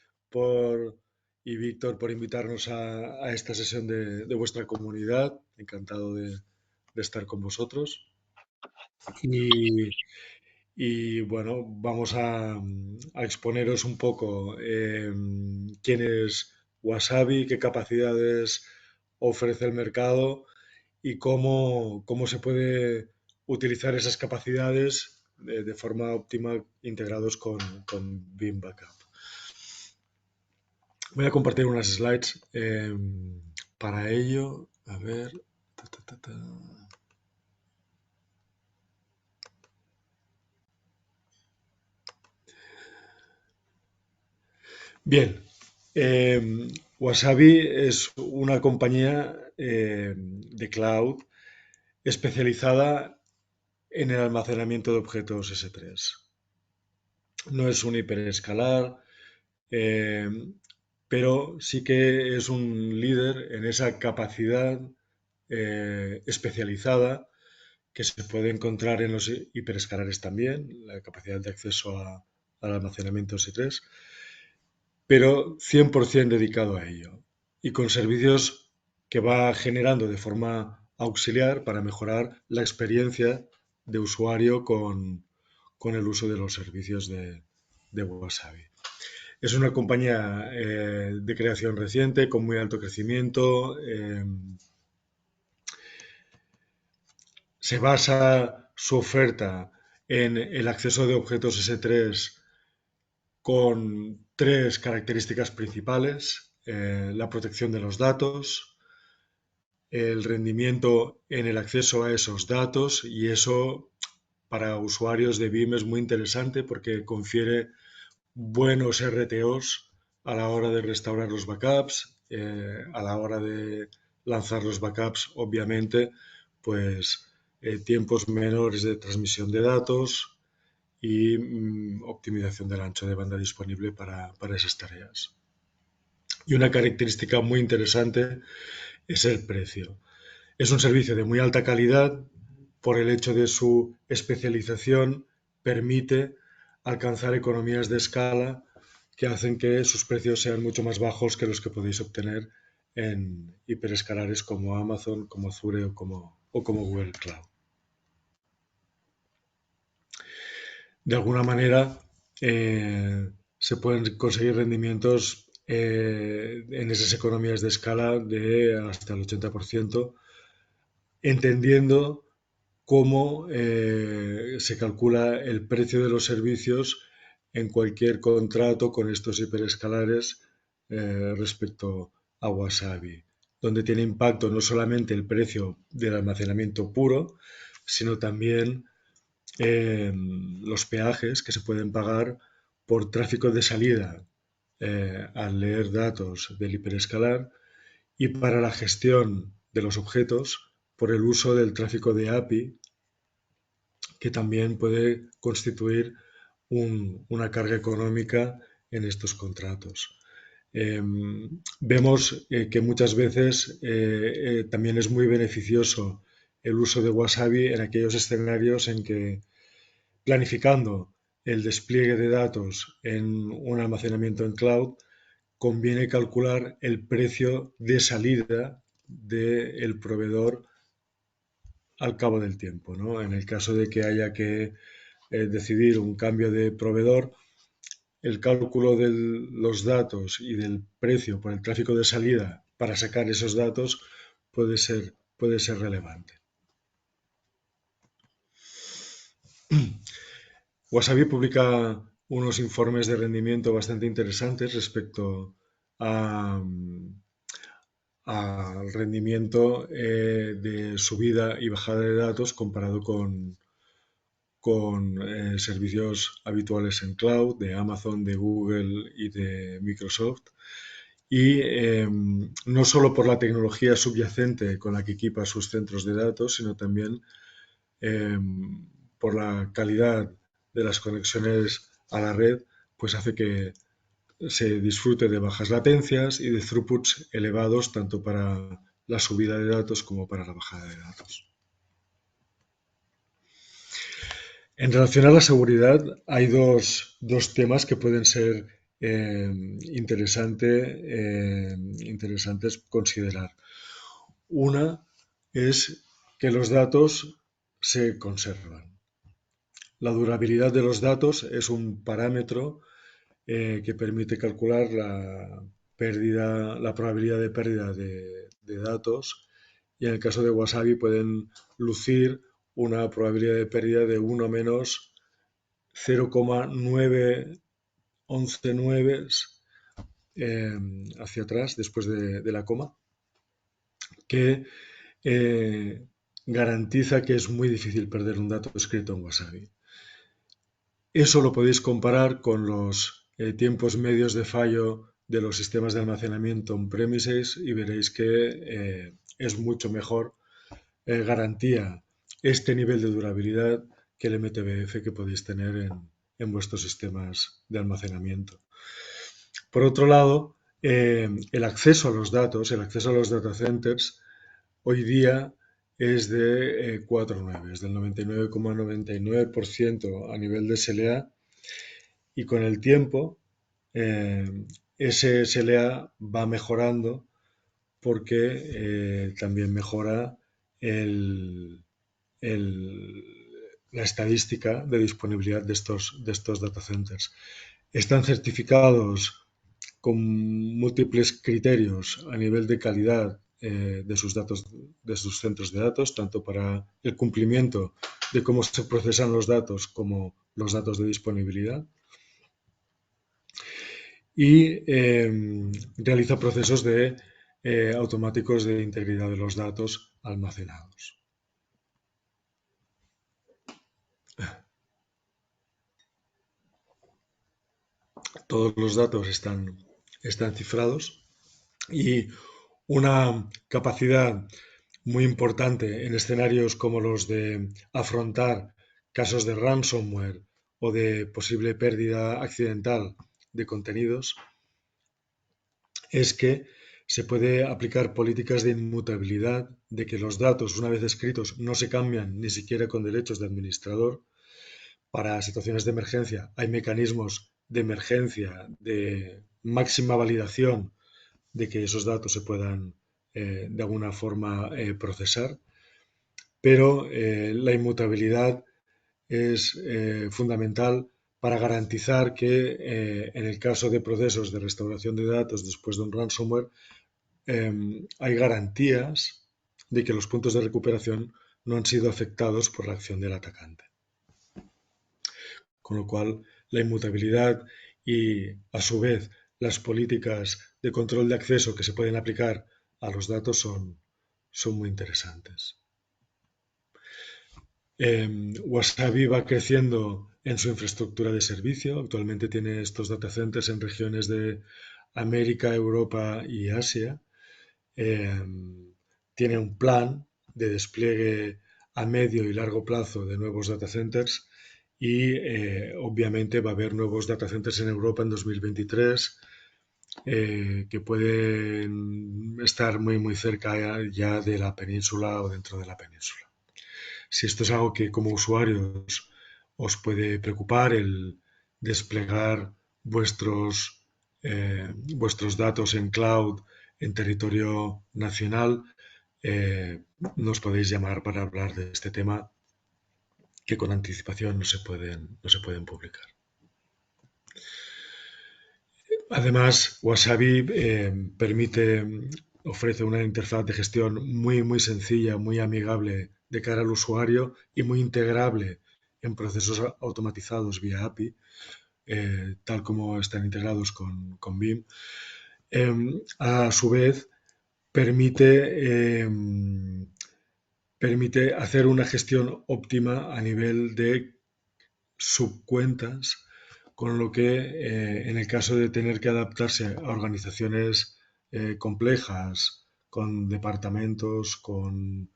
y Víctor por invitarnos a esta sesión de vuestra comunidad. Encantado de estar con vosotros. Y bueno, vamos a exponeros un poco quién es Wasabi, qué capacidades ofrece el mercado y cómo se puede utilizar esas capacidades de forma óptima integrados con Beam Backup. Voy a compartir unas slides para ello. A ver. Bien. Wasabi es una compañía de cloud especializada en el almacenamiento de objetos S3. No es un hiperescalar, pero sí que es un líder en esa capacidad especializada que se puede encontrar en los hiperescalares también, la capacidad de acceso al almacenamiento S3, pero 100% dedicado a ello y con servicios que va generando de forma auxiliar para mejorar la experiencia de usuario con el uso de los servicios de Wasabi. Es una compañía de creación reciente, con muy alto crecimiento. Se basa su oferta en el acceso de objetos S3 con tres características principales. La protección de los datos, el rendimiento en el acceso a esos datos, y eso para usuarios de BIM es muy interesante porque confiere buenos RTOs a la hora de restaurar los backups, a la hora de lanzar los backups, obviamente, pues tiempos menores de transmisión de datos y optimización del ancho de banda disponible para esas tareas. Y una característica muy interesante es el precio. Es un servicio de muy alta calidad, por el hecho de su especialización, permite alcanzar economías de escala que hacen que sus precios sean mucho más bajos que los que podéis obtener en hiperescalares como Amazon, como Azure o como Google Cloud. De alguna manera se pueden conseguir rendimientos en esas economías de escala de hasta el 80%, entendiendo cómo se calcula el precio de los servicios en cualquier contrato con estos hiperescalares respecto a Wasabi, donde tiene impacto no solamente el precio del almacenamiento puro, sino también los peajes que se pueden pagar por tráfico de salida al leer datos del hiperescalar y para la gestión de los objetos por el uso del tráfico de API, que también puede constituir una carga económica en estos contratos. Vemos que muchas veces también es muy beneficioso el uso de Wasabi en aquellos escenarios en que, planificando el despliegue de datos en un almacenamiento en cloud, conviene calcular el precio de salida del proveedor al cabo del tiempo, ¿no? En el caso de que haya que decidir un cambio de proveedor, el cálculo de los datos y del precio por el tráfico de salida para sacar esos datos puede ser relevante. Wasabi publica unos informes de rendimiento bastante interesantes respecto al rendimiento de subida y bajada de datos comparado con servicios habituales en cloud de Amazon, de Google y de Microsoft. Y no solo por la tecnología subyacente con la que equipa sus centros de datos, sino también por la calidad de las conexiones a la red, pues hace que se disfrute de bajas latencias y de throughputs elevados tanto para la subida de datos como para la bajada de datos. En relación a la seguridad, hay dos temas que pueden ser interesantes considerar. Una es que los datos se conservan. La durabilidad de los datos es un parámetro que permite calcular la probabilidad de pérdida de datos, y en el caso de Wasabi pueden lucir una probabilidad de pérdida de 1 menos 0,911 hacia atrás después de la coma, que garantiza que es muy difícil perder un dato escrito en Wasabi. Eso lo podéis comparar con los tiempos medios de fallo de los sistemas de almacenamiento on-premises y veréis que es mucho mejor garantía este nivel de durabilidad que el MTBF que podéis tener en vuestros sistemas de almacenamiento. Por otro lado, el acceso a los datos, el acceso a los data centers, hoy día es de 4.9, es del 99,99% a nivel de SLA, y con el tiempo ese SLA va mejorando porque también mejora la estadística de disponibilidad de estos data centers. Están certificados con múltiples criterios a nivel de calidad de sus datos, de sus centros de datos, tanto para el cumplimiento de cómo se procesan los datos como los datos de disponibilidad, y realiza procesos automáticos de integridad de los datos almacenados. Todos los datos están cifrados, y una capacidad muy importante en escenarios como los de afrontar casos de ransomware o de posible pérdida accidental de contenidos es que se puede aplicar políticas de inmutabilidad, de que los datos, una vez escritos, no se cambian ni siquiera con derechos de administrador. Para situaciones de emergencia hay mecanismos de emergencia, de máxima validación, de que esos datos se puedan de alguna forma procesar, pero la inmutabilidad es fundamental para garantizar que en el caso de procesos de restauración de datos después de un ransomware hay garantías de que los puntos de recuperación no han sido afectados por la acción del atacante. Con lo cual, la inmutabilidad y, a su vez, las políticas de control de acceso que se pueden aplicar a los datos son muy interesantes. Wasabi va creciendo en su infraestructura de servicio. Actualmente tiene estos data centers en regiones de América, Europa y Asia. Tiene un plan de despliegue a medio y largo plazo de nuevos data centers, y obviamente va a haber nuevos data centers en Europa en 2023 que pueden estar muy cerca ya de la península o dentro de la península. Si esto es algo que como usuarios os puede preocupar, el desplegar vuestros datos en cloud en territorio nacional, nos podéis llamar para hablar de este tema, que con anticipación no se pueden publicar. Además, Wasabi ofrece una interfaz de gestión muy sencilla, muy amigable de cara al usuario y muy integrable en procesos automatizados vía API, tal como están integrados con Vim. A su vez, permite hacer una gestión óptima a nivel de subcuentas, con lo que en el caso de tener que adaptarse a organizaciones complejas, con departamentos, con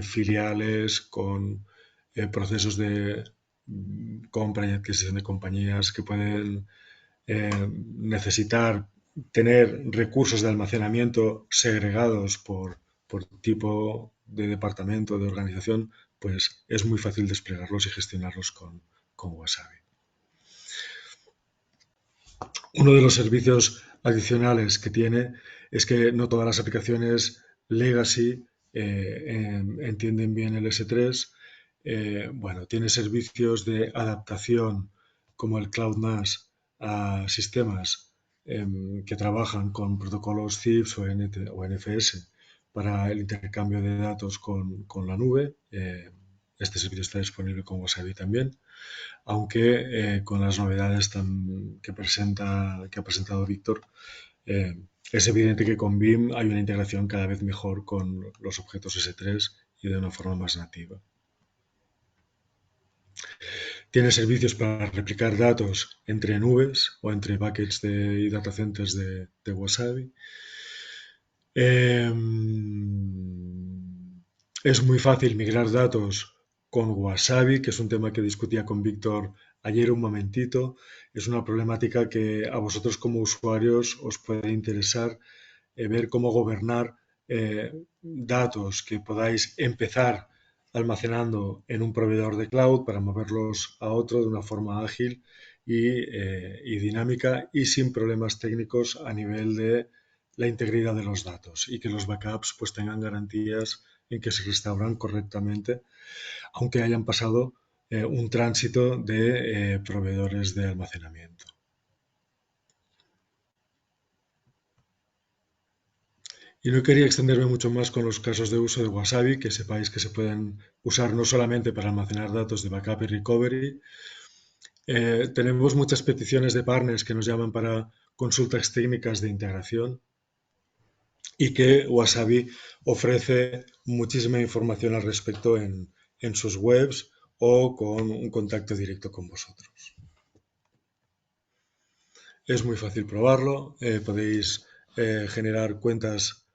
filiales, con procesos de compra y adquisición de compañías que pueden necesitar tener recursos de almacenamiento segregados por tipo de departamento, de organización, pues es muy fácil desplegarlos y gestionarlos con Wasabi. Uno de los servicios adicionales que tiene es que no todas las aplicaciones legacy entienden bien el S3. Bueno, tiene servicios de adaptación como el Cloud NAS a sistemas que trabajan con protocolos CIFS o NFS para el intercambio de datos con la nube. Este servicio está disponible con Wasabi también, aunque con las novedades que ha presentado Víctor, es evidente que con Vim hay una integración cada vez mejor con los objetos S3 y de una forma más nativa. Tiene servicios para replicar datos entre nubes o entre buckets y data centers de Wasabi. Es muy fácil migrar datos con Wasabi, que es un tema que discutía con Víctor ayer un momentito. Es una problemática que a vosotros como usuarios os puede interesar, ver cómo gobernar datos que podáis empezar almacenando en un proveedor de cloud para moverlos a otro de una forma ágil y dinámica y sin problemas técnicos a nivel de la integridad de los datos y que los backups pues tengan garantías en que se restauran correctamente, aunque hayan pasado un tránsito de proveedores de almacenamiento. Y no quería extenderme mucho más con los casos de uso de Wasabi, que sepáis que se pueden usar no solamente para almacenar datos de backup y recovery. Tenemos muchas peticiones de partners que nos llaman para consultas técnicas de integración y que Wasabi ofrece muchísima información al respecto en sus webs o con un contacto directo con vosotros. Es muy fácil probarlo, podéis generar cuentas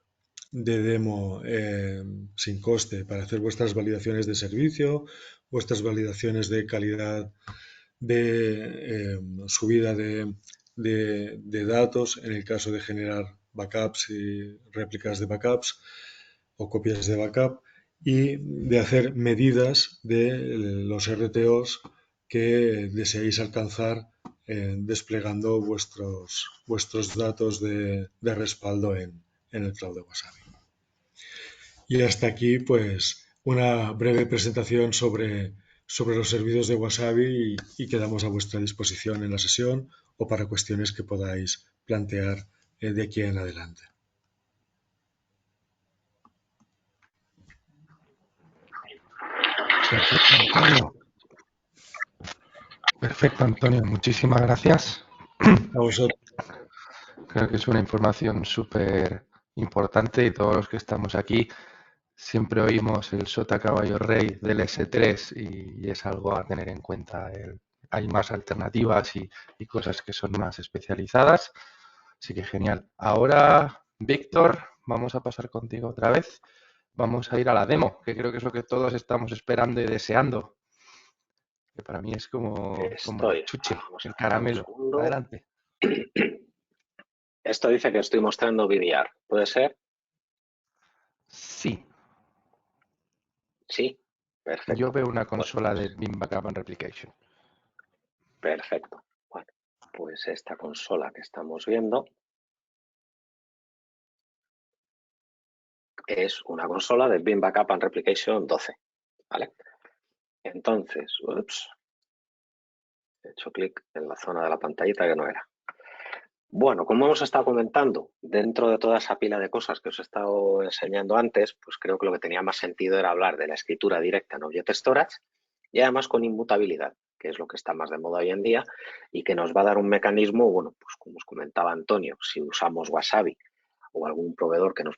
de demo sin coste para hacer vuestras validaciones de servicio, vuestras validaciones de calidad de subida de datos en el caso de generar backups y réplicas de backups o copias de backup y de hacer medidas de los RTOs que deseéis alcanzar desplegando vuestros datos de respaldo en el cloud de Wasabi. Y hasta aquí, pues, una breve presentación sobre los servicios de Wasabi y quedamos a vuestra disposición en la sesión o para cuestiones que podáis plantear de aquí en adelante. Perfecto, Antonio. Muchísimas gracias. A vosotros. Creo que es una información súper importante y todos los que estamos aquí siempre oímos el sota caballo rey del S3 y es algo a tener en cuenta. Hay más alternativas y cosas que son más especializadas. Así que genial. Ahora, Víctor, vamos a pasar contigo otra vez. Vamos a ir a la demo, que creo que es lo que todos estamos esperando y deseando. Que para mí es como el chuche, el caramelo. Adelante. Esto dice que estoy mostrando VDR. ¿Puede ser? Sí. Sí, perfecto. Yo veo una consola de Vim Backup and Replication. Perfecto. Bueno, pues esta consola que estamos viendo es una consola de Vim Backup and Replication 12. ¿Vale? Entonces, he hecho clic en la zona de la pantallita que no era. Bueno, como hemos estado comentando, dentro de toda esa pila de cosas que os he estado enseñando antes, pues creo que lo que tenía más sentido era hablar de la escritura directa en Object Storage y además con inmutabilidad, que es lo que está más de moda hoy en día y que nos va a dar un mecanismo, bueno, pues como os comentaba Antonio, si usamos Wasabi o algún proveedor que nos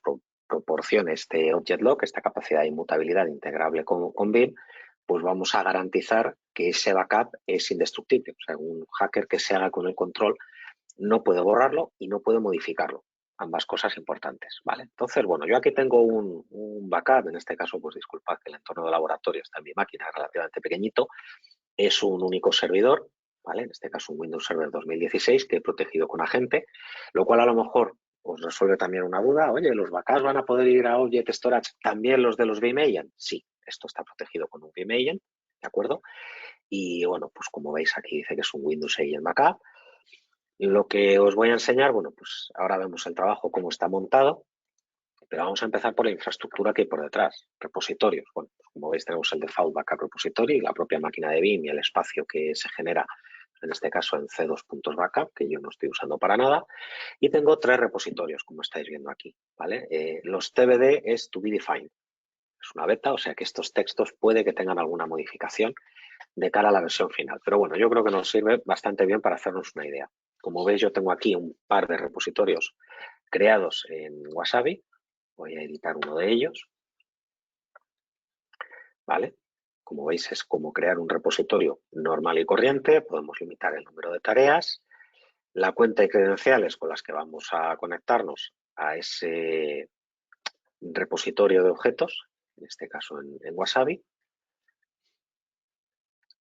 proporcione este Object Lock, esta capacidad de inmutabilidad integrable con Vim, pues vamos a garantizar que ese backup es indestructible. O sea, un hacker que se haga con el control no puede borrarlo y no puede modificarlo. Ambas cosas importantes, ¿vale? Entonces, bueno, yo aquí tengo un backup, en este caso, pues disculpad que el entorno de laboratorio está en mi máquina, relativamente pequeñito, es un único servidor, ¿vale? En este caso un Windows Server 2016 que he protegido con agente, lo cual a lo mejor os resuelve también una duda. Oye, ¿los backups van a poder ir a Object Storage también los de los Vim Agent? Sí, esto está protegido con un Vim Agent, ¿de acuerdo? Y bueno, pues como veis aquí dice que es un Windows Agent Backup. Y lo que os voy a enseñar, bueno, pues ahora vemos el trabajo, cómo está montado, pero vamos a empezar por la infraestructura que hay por detrás, repositorios. Bueno, pues como veis tenemos el default backup repository, la propia máquina de Vim y el espacio que se genera, en este caso en C2.backup, que yo no estoy usando para nada, y tengo 3 repositorios, como estáis viendo aquí, ¿vale? Los TBD es to be defined, es una beta, o sea que estos textos puede que tengan alguna modificación de cara a la versión final, pero bueno, yo creo que nos sirve bastante bien para hacernos una idea. Como veis, yo tengo aquí un par de repositorios creados en Wasabi. Voy a editar uno de ellos. ¿Vale? Como veis, es como crear un repositorio normal y corriente. Podemos limitar el número de tareas, la cuenta y credenciales con las que vamos a conectarnos a ese repositorio de objetos, en este caso en Wasabi.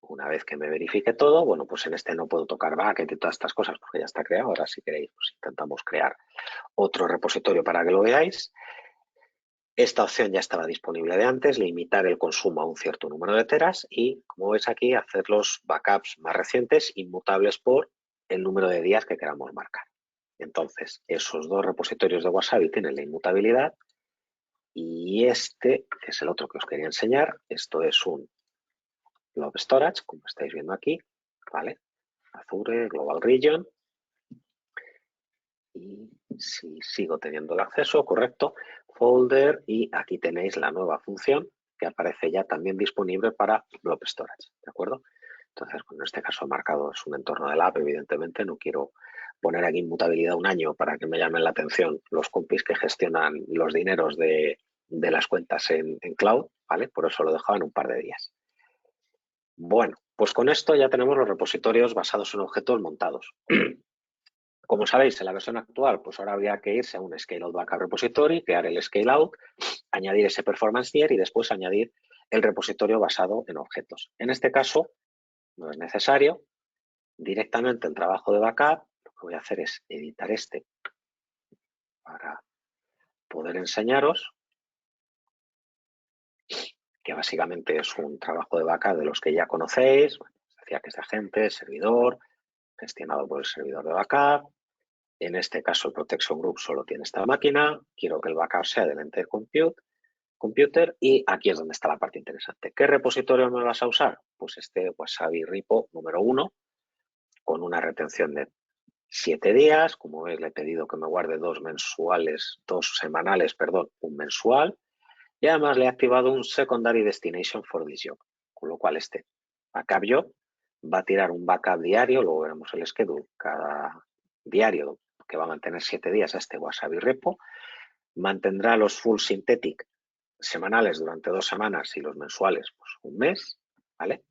Una vez que me verifique todo, bueno, pues en este no puedo tocar bucket y todas estas cosas porque ya está creado. Ahora, si queréis, pues intentamos crear otro repositorio para que lo veáis. Esta opción ya estaba disponible de antes, limitar el consumo a un cierto número de teras y, como veis aquí, hacer los backups más recientes inmutables por el número de días que queramos marcar. Entonces, esos 2 repositorios de Wasabi tienen la inmutabilidad y este, que es el otro que os quería enseñar, esto es un Blob Storage, como estáis viendo aquí, ¿vale? Azure, Global Region. Y si sigo teniendo el acceso, correcto, folder, y aquí tenéis la nueva función que aparece ya también disponible para Blob Storage, ¿de acuerdo? Entonces, en este caso marcado es un entorno de la app, evidentemente no quiero poner aquí inmutabilidad 1 año para que me llamen la atención los compis que gestionan los dineros de las cuentas en cloud, ¿vale? Por eso lo he dejado en un par de días. Bueno, pues con esto ya tenemos los repositorios basados en objetos montados. Como sabéis, en la versión actual, pues ahora habría que irse a un Scale Out Backup Repository, crear el Scale Out, añadir ese Performance Tier y después añadir el repositorio basado en objetos. En este caso, no es necesario. Directamente el trabajo de backup, lo que voy a hacer es editar este para poder enseñaros, que básicamente es un trabajo de backup de los que ya conocéis. Bueno, decía que es de agente, servidor, gestionado por el servidor de backup. En este caso, el Protection Group solo tiene esta máquina. Quiero que el backup sea del Enter Computer y aquí es donde está la parte interesante. ¿Qué repositorio me vas a usar? Pues este Wasabi Repo número 1 con una retención de 7 días. Como veis, le he pedido que me guarde 2 semanales, un mensual. Y además le he activado un Secondary Destination for this job. Con lo cual este backup job va a tirar un backup diario, luego veremos el schedule, cada diario que va a mantener 7 días a este Wasabi Repo. Mantendrá los full synthetic semanales durante 2 semanas y los mensuales pues un mes, ¿vale?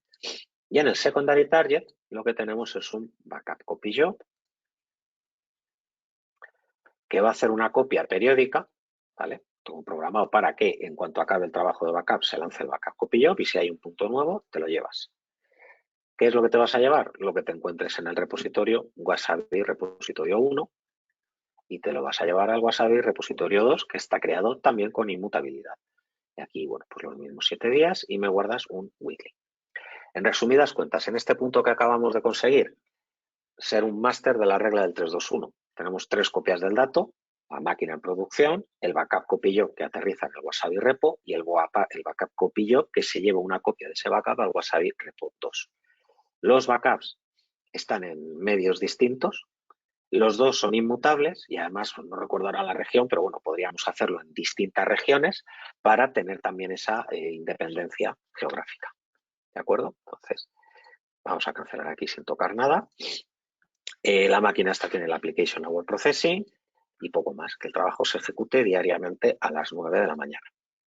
Y en el secondary target lo que tenemos es un backup copy job que va a hacer una copia periódica, ¿vale? Todo programado para que en cuanto acabe el trabajo de backup se lance el backup copy job y si hay un punto nuevo te lo llevas. ¿Qué es lo que te vas a llevar? Lo que te encuentres en el repositorio Wasabi repositorio 1 y te lo vas a llevar al Wasabi repositorio 2 que está creado también con inmutabilidad. Y aquí, bueno, pues los mismos 7 días y me guardas un weekly. En resumidas cuentas, en este punto que acabamos de conseguir, ser un máster de la regla del 3-2-1. Tenemos 3 copias del dato, la máquina en producción, el backup copy job que aterriza en el Wasabi repo y el backup copy job que se lleva una copia de ese backup al Wasabi repo 2. Los backups están en medios distintos, los 2 son inmutables y además no recuerdo ahora la región, pero bueno, podríamos hacerlo en distintas regiones para tener también esa independencia geográfica. ¿De acuerdo? Entonces, vamos a cancelar aquí sin tocar nada. La máquina esta tiene el Application Hour Processing y poco más, que el trabajo se ejecute diariamente a las 9 de la mañana.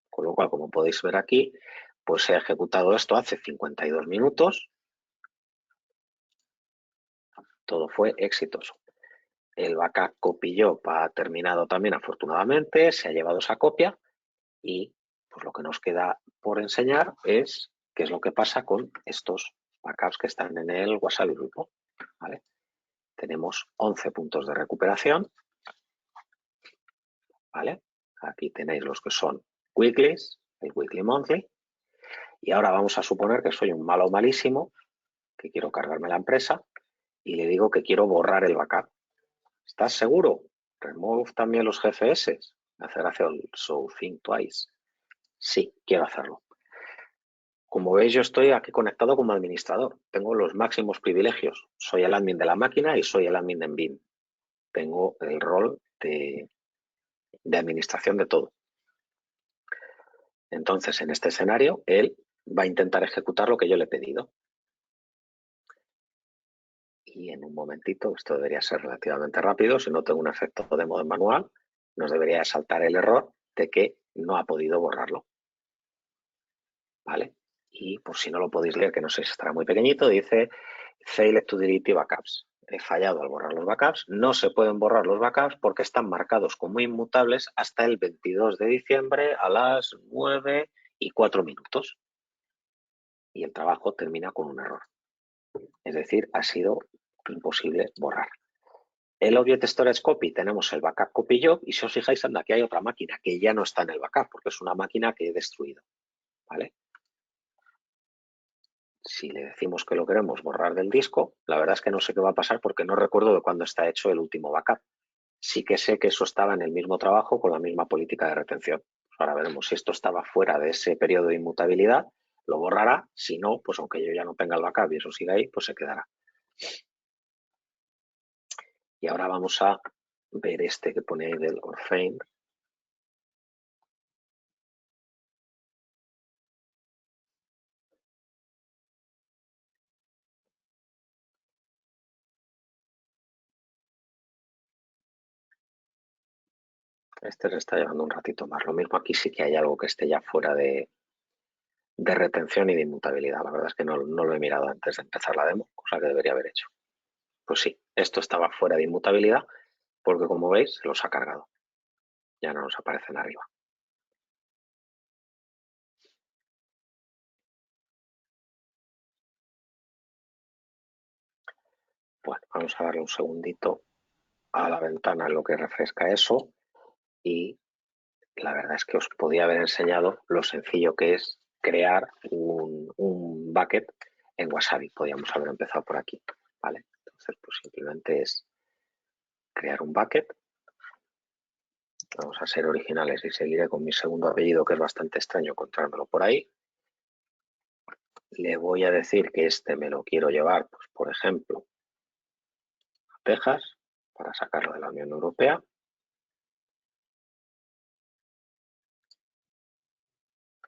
Con lo cual, como podéis ver aquí, Pues he ejecutado esto hace 52 minutos. Todo fue exitoso. El backup copy job ha terminado también, afortunadamente, se ha llevado esa copia y pues lo que nos queda por enseñar es qué es lo que pasa con estos backups que están en el Wasabi Repo. ¿Vale? Tenemos 11 puntos de recuperación. ¿Vale? Aquí tenéis los que son weeklies, el weekly monthly. Y ahora vamos a suponer que soy un malo malísimo, que quiero cargarme la empresa y le digo que quiero borrar el backup. ¿Estás seguro? Remove también los GFS. Me hace gracia el so think twice. Sí, quiero hacerlo. Como veis, yo estoy aquí conectado como administrador. Tengo los máximos privilegios. Soy el admin de la máquina y soy el admin de Vim. Tengo el rol de administración de todo. Entonces, en este escenario, él va a intentar ejecutar lo que yo le he pedido. Y en un momentito, esto debería ser relativamente rápido, si no tengo un efecto de modo manual, nos debería saltar el error de que no ha podido borrarlo. ¿Vale? Y por si no lo podéis leer, que no sé si estará muy pequeñito, dice failed to delete backups. He fallado al borrar los backups. No se pueden borrar los backups porque están marcados como inmutables hasta el 22 de diciembre a las 9:04. Y el trabajo termina con un error. Es decir, ha sido imposible borrar. El Object Storage Copy tenemos el Backup Copy Job y si os fijáis, anda, aquí hay otra máquina que ya no está en el backup porque es una máquina que he destruido. ¿Vale? Si le decimos que lo queremos borrar del disco, la verdad es que no sé qué va a pasar porque no recuerdo de cuándo está hecho el último backup. Sí que sé que eso estaba en el mismo trabajo con la misma política de retención. Ahora veremos si esto estaba fuera de ese periodo de inmutabilidad, lo borrará. Si no, pues aunque yo ya no tenga el backup y eso siga ahí, pues se quedará. Y ahora vamos a ver este que pone ahí del Orphan. Este se está llevando un ratito más. Lo mismo aquí sí que hay algo que esté ya fuera de retención y de inmutabilidad. La verdad es que no lo he mirado antes de empezar la demo, cosa que debería haber hecho. Pues sí, esto estaba fuera de inmutabilidad porque, como veis, se los ha cargado. Ya no nos aparecen arriba. Bueno, vamos a darle un segundito a la ventana en lo que refresca eso y la verdad es que os podía haber enseñado lo sencillo que es crear un bucket en Wasabi. Podríamos haber empezado por aquí, ¿vale? Entonces, pues simplemente es crear un bucket. Vamos a ser originales y seguiré con mi segundo apellido, que es bastante extraño encontrármelo por ahí. Le voy a decir que este me lo quiero llevar, pues por ejemplo, a Texas, para sacarlo de la Unión Europea.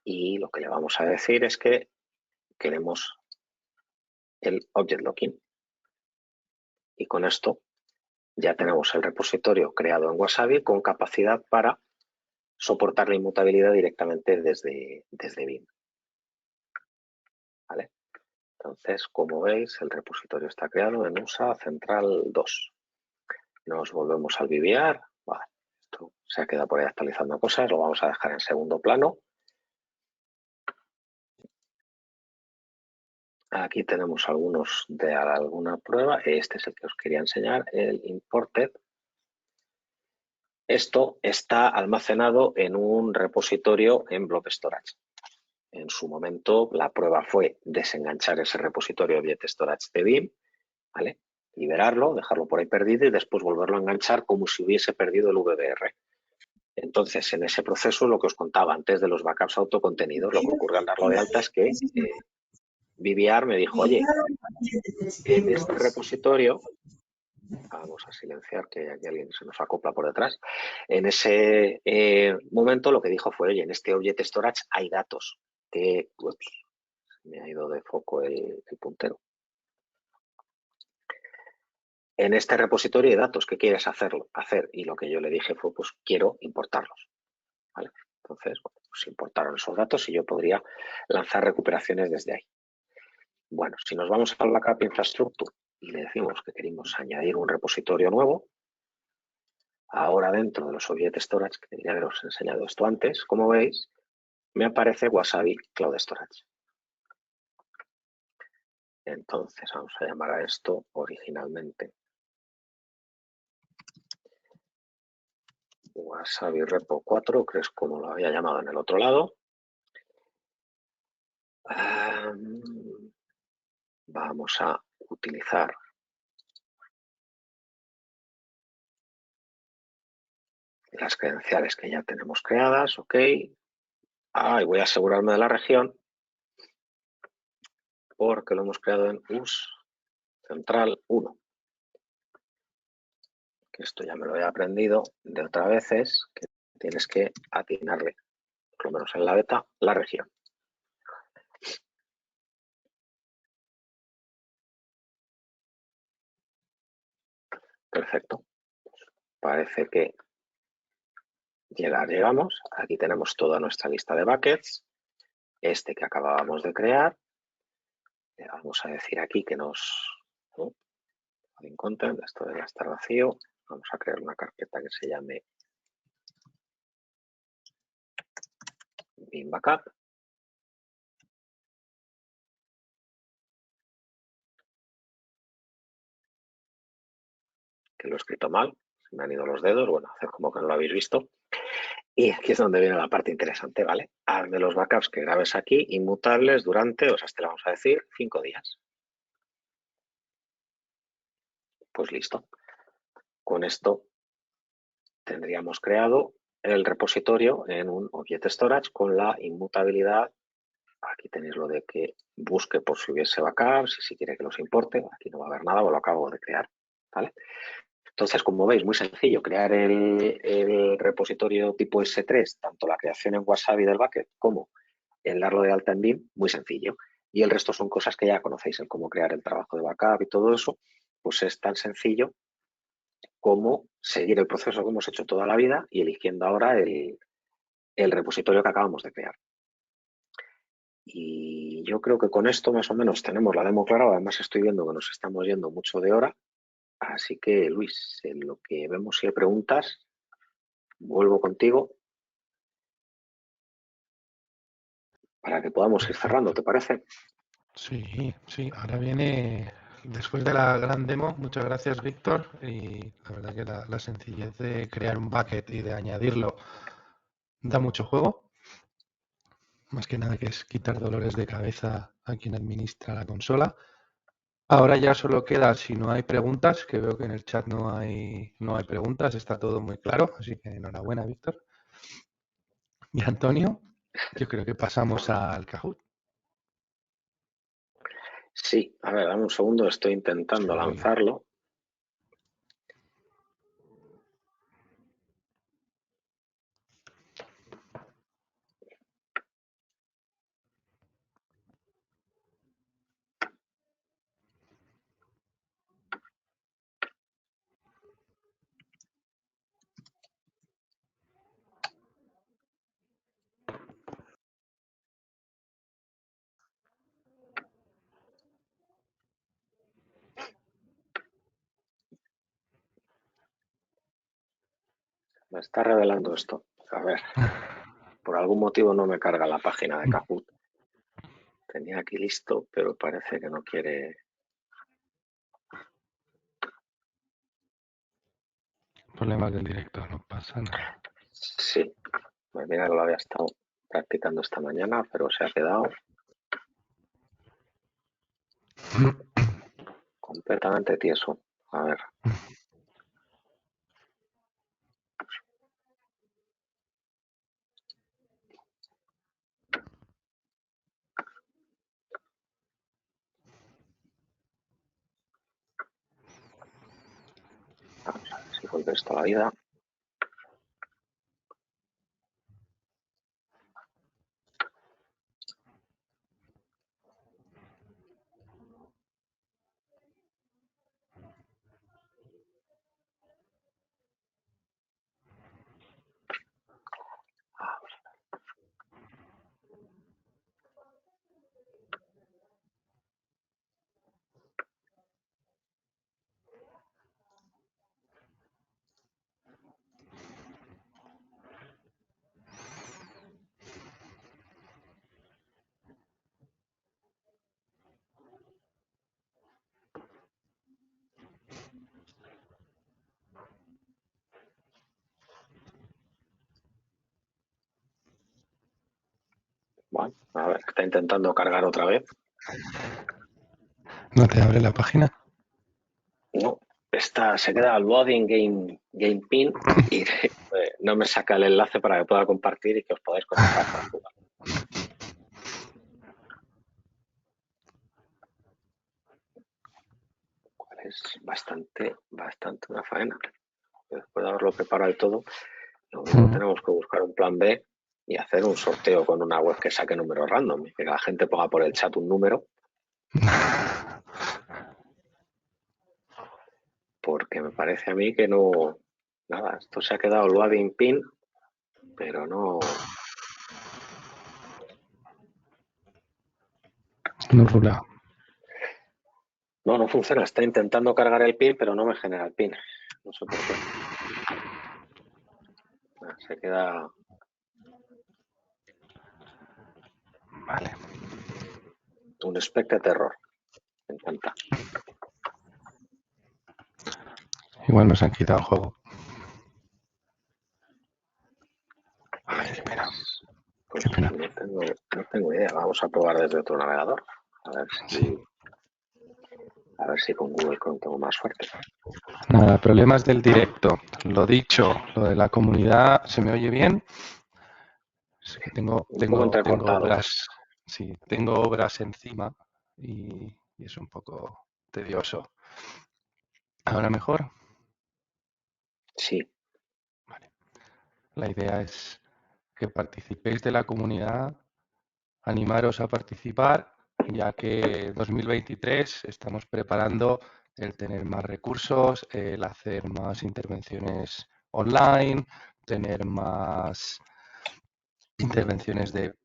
Y lo que le vamos a decir es que queremos el Object Locking. Y con esto ya tenemos el repositorio creado en Wasabi con capacidad para soportar la inmutabilidad directamente desde Vim. ¿Vale? Entonces, como veis, el repositorio está creado en USA Central 2. Nos volvemos al VBR. Vale, esto se ha quedado por ahí actualizando cosas. Lo vamos a dejar en segundo plano. Aquí tenemos algunos de alguna prueba. Este es el que os quería enseñar, el imported. Esto está almacenado en un repositorio en Blob Storage. En su momento, la prueba fue desenganchar ese repositorio Object Storage de Vim, ¿vale? Liberarlo, dejarlo por ahí perdido y después volverlo a enganchar como si hubiese perdido el VBR. Entonces, en ese proceso, lo que os contaba antes de los backups autocontenidos, lo que ocurre al darlo de alta es que VBR me dijo, oye, en este repositorio, vamos a silenciar que aquí alguien se nos acopla por detrás, en ese momento lo que dijo fue, oye, en este Object Storage hay datos que, ups, me ha ido de foco el puntero. En este repositorio hay datos, ¿qué quieres hacer? Y lo que yo le dije fue, pues quiero importarlos. ¿Vale? Entonces, bueno, se importaron esos datos y yo podría lanzar recuperaciones desde ahí. Bueno, si nos vamos al Backup Infrastructure y le decimos que queremos añadir un repositorio nuevo, ahora dentro de los Object Storage, que tendría que haberos enseñado esto antes, como veis, me aparece Wasabi Cloud Storage. Entonces vamos a llamar a esto originalmente Wasabi Repo 4, que es como lo había llamado en el otro lado. Vamos a utilizar las credenciales que ya tenemos creadas, ok. Y voy a asegurarme de la región porque lo hemos creado en US Central 1. Que esto ya me lo he aprendido de otras veces, que tienes que atinarle, por lo menos en la beta, la región. Perfecto. Parece que llegamos. Aquí tenemos toda nuestra lista de buckets. Este que acabábamos de crear. Le vamos a decir aquí que en content, esto debe estar vacío. Vamos a crear una carpeta que se llame bin backup. Que lo he escrito mal, se me han ido los dedos, bueno, haced como que no lo habéis visto. Y aquí es donde viene la parte interesante, ¿vale? Hazme los backups que grabes aquí, inmutables durante, o sea, te lo vamos a decir, 5 días. Pues listo. Con esto tendríamos creado el repositorio en un Object Storage con la inmutabilidad. Aquí tenéis lo de que busque por si hubiese backups y si quiere que los importe. Aquí no va a haber nada, lo acabo de crear, ¿vale? Entonces, como veis, muy sencillo crear el repositorio tipo S3, tanto la creación en Wasabi del bucket como el darlo de alta en BIM, muy sencillo. Y el resto son cosas que ya conocéis, el cómo crear el trabajo de backup y todo eso, pues es tan sencillo como seguir el proceso que hemos hecho toda la vida y eligiendo ahora el repositorio que acabamos de crear. Y yo creo que con esto más o menos tenemos la demo clara. Además estoy viendo que nos estamos yendo mucho de hora. Así que, Luis, en lo que vemos si hay preguntas, vuelvo contigo para que podamos ir cerrando, ¿te parece? Sí, sí, ahora viene, después de la gran demo, muchas gracias Víctor, y la verdad que la sencillez de crear un bucket y de añadirlo da mucho juego, más que nada que es quitar dolores de cabeza a quien administra la consola. Ahora ya solo queda, si no hay preguntas, que veo que en el chat no hay preguntas, está todo muy claro, así que enhorabuena Víctor. Y Antonio, yo creo que pasamos al Kahoot. Sí, a ver, dame un segundo, estoy intentando lanzarlo. Me está revelando esto. A ver, por algún motivo no me carga la página de Kahoot. Tenía aquí listo, pero parece que no quiere. Problemas del director, no pasa nada. Sí, pues mira que lo había estado practicando esta mañana, pero se ha quedado completamente tieso. A ver. Vamos a ver si vuelve esto a la vida. Bueno, a ver, está intentando cargar otra vez. ¿No te abre la página? No, se queda al loading game pin y no me saca el enlace para que pueda compartir y que os podáis conectar para jugar. Es bastante una faena. Después de haberlo preparado y todo, lo mismo tenemos que buscar un plan B y hacer un sorteo con una web que saque números random y que la gente ponga por el chat un número. Porque me parece a mí que no. Nada, esto se ha quedado loading pin, pero no. No rula. No funciona. Está intentando cargar el pin, pero no me genera el pin. No sé por qué. Se queda. Vale. Un expected error. Me encanta. Igual nos han quitado el juego. Ay, qué pena. Pues Qué pena. no tengo idea. Vamos a probar desde otro navegador. A ver si con Google Chrome tengo más suerte. Nada, problemas del directo. Lo dicho, lo de la comunidad, ¿se me oye bien? Es que tengo obras. Sí, tengo obras encima y es un poco tedioso. ¿Ahora mejor? Sí. Vale. La idea es que participéis de la comunidad, animaros a participar, ya que 2023 estamos preparando el tener más recursos, el hacer más intervenciones online, tener más intervenciones de,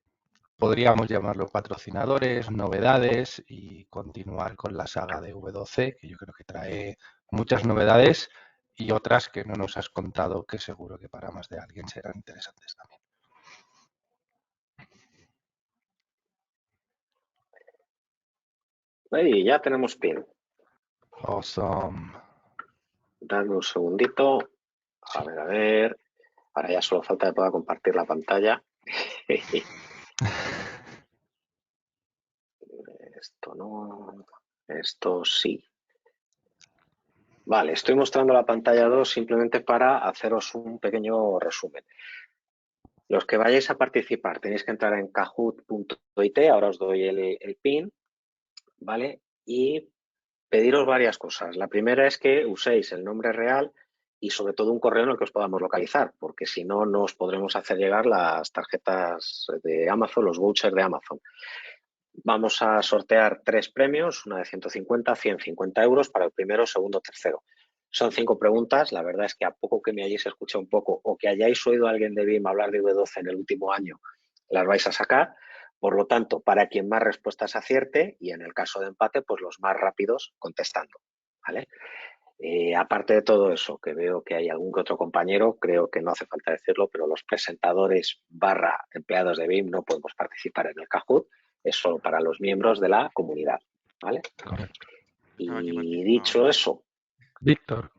podríamos llamarlo patrocinadores, novedades y continuar con la saga de V12, que yo creo que trae muchas novedades y otras que no nos has contado, que seguro que para más de alguien serán interesantes también. Y ya tenemos pin. Awesome. Dadme un segundito. A ver. Ahora ya solo falta que pueda compartir la pantalla. Esto no. Esto sí. Vale, estoy mostrando la pantalla 2 simplemente para haceros un pequeño resumen. Los que vayáis a participar tenéis que entrar en kahoot.it, ahora os doy el pin, ¿vale? Y pediros varias cosas. La primera es que uséis el nombre real y sobre todo un correo en el que os podamos localizar, porque si no, no os podremos hacer llegar las tarjetas de Amazon, los vouchers de Amazon. Vamos a sortear 3 premios, una de 150, 150 euros para el primero, segundo, tercero. Son 5 preguntas. La verdad es que a poco que me hayáis escuchado un poco o que hayáis oído a alguien de BIM hablar de V12 en el último año, las vais a sacar. Por lo tanto, para quien más respuestas acierte y en el caso de empate, pues los más rápidos contestando. ¿Vale? Aparte de todo eso, que veo que hay algún que otro compañero, creo que no hace falta decirlo, pero los presentadores / empleados de BIM no podemos participar en el Kahoot, es solo para los miembros de la comunidad, ¿vale? Correcto. Y dicho eso... Víctor.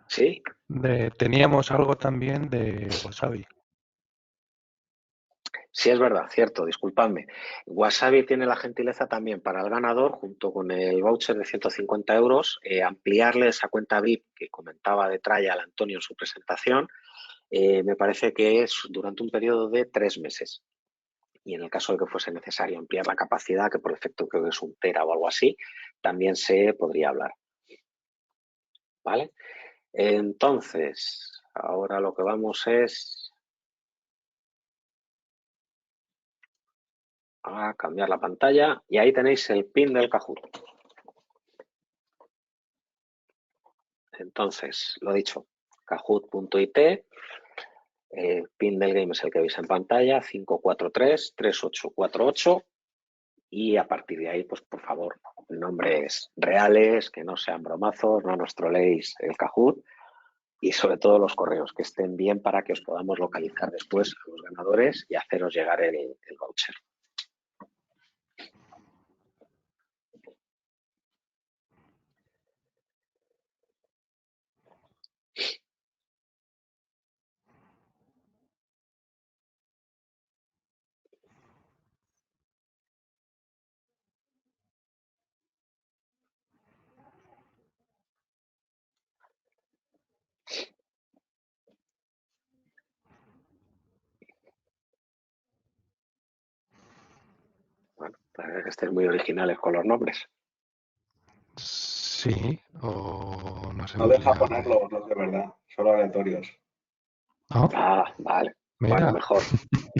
Sí. Teníamos algo también de Wasabi. Sí, es verdad, cierto, disculpadme. Wasabi tiene la gentileza también para el ganador, junto con el voucher de 150 euros, ampliarle esa cuenta VIP que comentaba de Traya al Antonio en su presentación. Me parece que es durante un periodo de 3 meses. Y en el caso de que fuese necesario ampliar la capacidad, que por defecto creo que es 1 tera o algo así, también se podría hablar. ¿Vale? Entonces, ahora lo que vamos es a cambiar la pantalla y ahí tenéis el pin del Kahoot. Entonces, lo dicho, kahoot.it, pin del game es el que veis en pantalla, 5433848, y a partir de ahí, pues por favor, nombres reales, que no sean bromazos, no nos troleéis el Kahoot, y sobre todo los correos, que estén bien para que os podamos localizar después a los ganadores y haceros llegar el voucher. Parece que estéis muy originales con los nombres. Sí, o no se No deja ponerlos los de verdad, solo aleatorios. ¿No? Ah, vale. Mira. Bueno, mejor,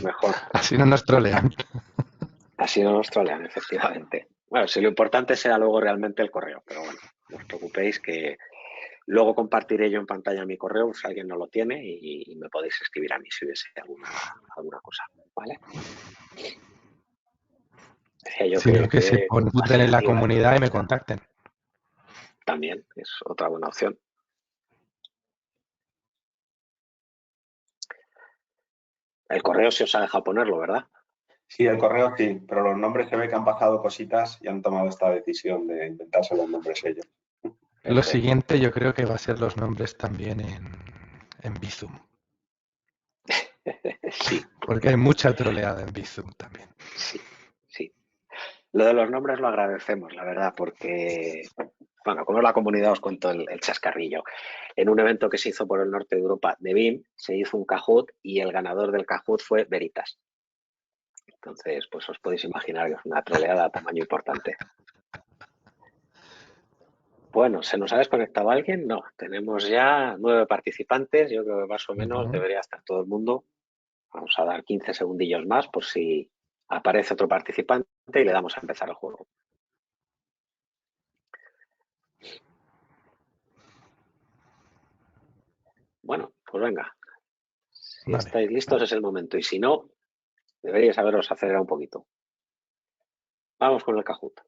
mejor. Así no nos trolean. Así no nos trolean, efectivamente. Bueno, si lo importante será luego realmente el correo, pero bueno, no os preocupéis que luego compartiré yo en pantalla mi correo si alguien no lo tiene y me podéis escribir a mí si hubiese alguna cosa, ¿vale? Decía yo Sino que se computen en la comunidad y me contacten. También es otra buena opción. El correo sí os ha dejado ponerlo, ¿verdad? Sí, el correo sí, pero los nombres se ve que han pasado cositas y han tomado esta decisión de inventarse los nombres ellos. Lo siguiente yo creo que va a ser los nombres también en Bizum. Sí. Porque hay mucha troleada en Bizum también. Sí, sí. Lo de los nombres lo agradecemos, la verdad, porque, bueno, como es la comunidad os cuento el chascarrillo. En un evento que se hizo por el norte de Europa de BIM, se hizo un Kahoot y el ganador del Kahoot fue Veritas. Entonces, pues os podéis imaginar que es una troleada a tamaño importante. Bueno, ¿se nos ha desconectado alguien? No, tenemos ya 9 participantes. Yo creo que más o menos debería estar todo el mundo. Vamos a dar 15 segundillos más por si aparece otro participante y le damos a empezar el juego. Bueno, pues venga. Si estáis listos es el momento y si no, deberíais haberos acelerado un poquito. Vamos con el Kahoot.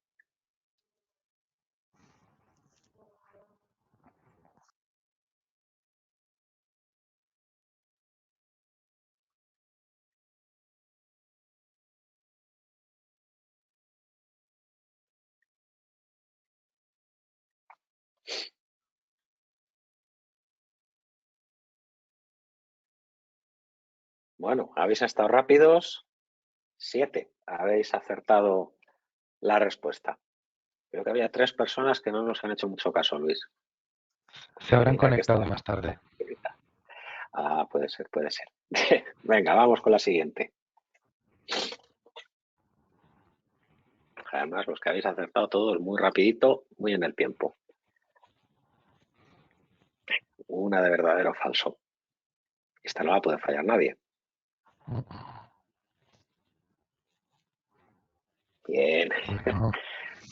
Bueno, habéis estado rápidos. 7. Habéis acertado la respuesta. Creo que había 3 personas que no nos han hecho mucho caso, Luis. Se habrán conectado más tarde. Ah, puede ser, puede ser. Venga, vamos con la siguiente. Además, los que habéis acertado todos muy rapidito, muy en el tiempo. Una de verdadero o falso. Esta no la puede fallar nadie. Bien.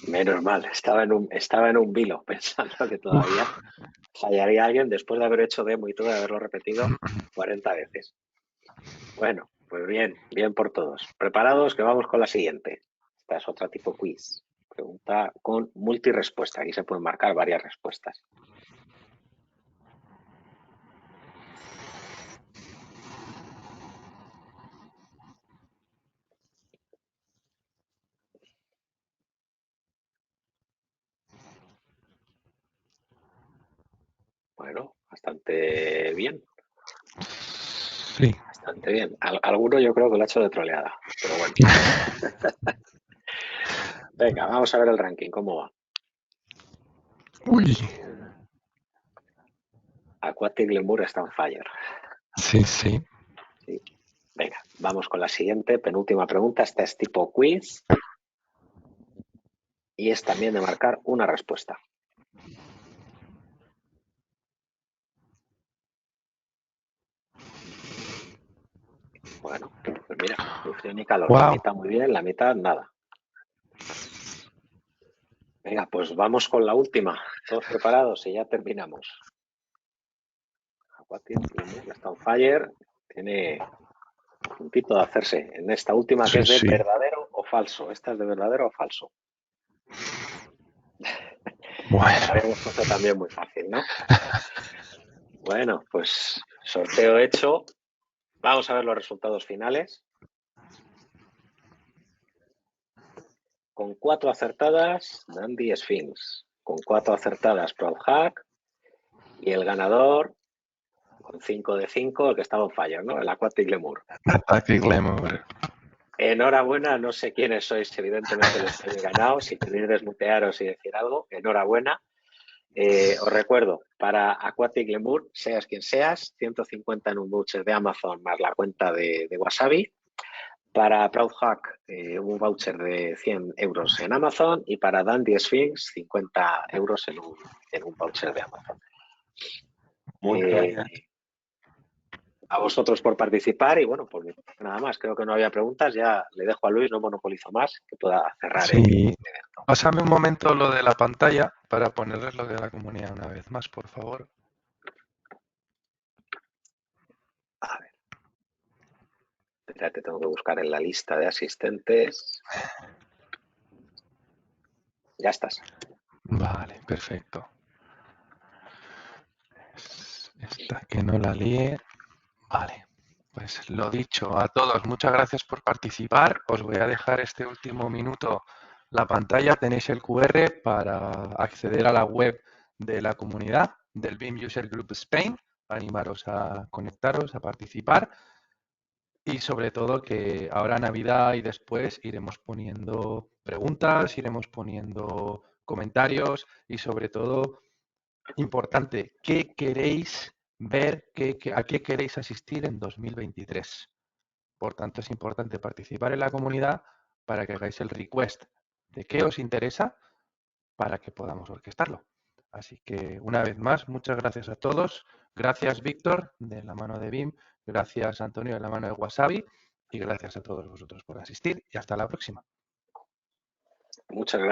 Menos mal. Estaba en un vilo pensando que todavía fallaría alguien después de haber hecho demo y todo, de haberlo repetido 40 veces. Bueno, pues bien, bien por todos. ¿Preparados? Que vamos con la siguiente. Esta es otra tipo quiz. Pregunta con multirespuesta. Aquí se pueden marcar varias respuestas. Bueno, bastante bien. Sí. Bastante bien. Alguno yo creo que lo ha hecho de troleada, pero bueno. Venga, vamos a ver el ranking, ¿cómo va? Uy. Aquatic Lemur está on fire. Sí, sí. Sí. Venga, vamos con la siguiente, penúltima pregunta. Esta es tipo quiz y es también de marcar una respuesta. Bueno, pues mira, ni frío ni calor. Wow. La mitad muy bien, la mitad nada. Venga, pues vamos con la última. Todos preparados y ya terminamos. Aquatic Lemur está on fire. Tiene un puntito de hacerse en esta última que es de verdadero o falso. Esta es de verdadero o falso. Bueno. Habíamos puesto también muy fácil, ¿no? Bueno, pues sorteo hecho. Vamos a ver los resultados finales. Con 4 acertadas, Dandy Sphinx. Con 4 acertadas, ProudHack. Y el ganador, con 5 de 5, el que estaba en fire, ¿no? El Aquatic Lemur. Aquatic Lemur. Enhorabuena, no sé quiénes sois, evidentemente los que habéis ganado. Si queréis desmutearos y decir algo, enhorabuena. Os recuerdo, para Aquatic Lemur, seas quien seas, 150 en un voucher de Amazon más la cuenta de Wasabi. Para ProudHack, un voucher de 100 euros en Amazon, y para Dandy Sphinx, 50 euros en un voucher de Amazon. A vosotros por participar y bueno, pues nada más. Creo que no había preguntas. Ya le dejo a Luis, no monopolizo más, que pueda cerrar el evento. Pásame un momento lo de la pantalla para ponerles lo de la comunidad una vez más, por favor. A ver. Espérate, tengo que buscar en la lista de asistentes. Ya estás. Vale, perfecto. Esta que no la líe. Vale, pues lo dicho a todos, muchas gracias por participar. Os voy a dejar este último minuto la pantalla. Tenéis el QR para acceder a la web de la comunidad del BIM User Group Spain. Animaros a conectaros, a participar. Y sobre todo que ahora Navidad y después iremos poniendo preguntas, iremos poniendo comentarios y sobre todo, importante, ¿qué queréis ver, a qué queréis asistir en 2023? Por tanto, es importante participar en la comunidad para que hagáis el request de qué os interesa para que podamos orquestarlo. Así que, una vez más, muchas gracias a todos. Gracias, Víctor, de la mano de BIM. Gracias, Antonio, de la mano de Wasabi. Y gracias a todos vosotros por asistir y hasta la próxima. Muchas gracias.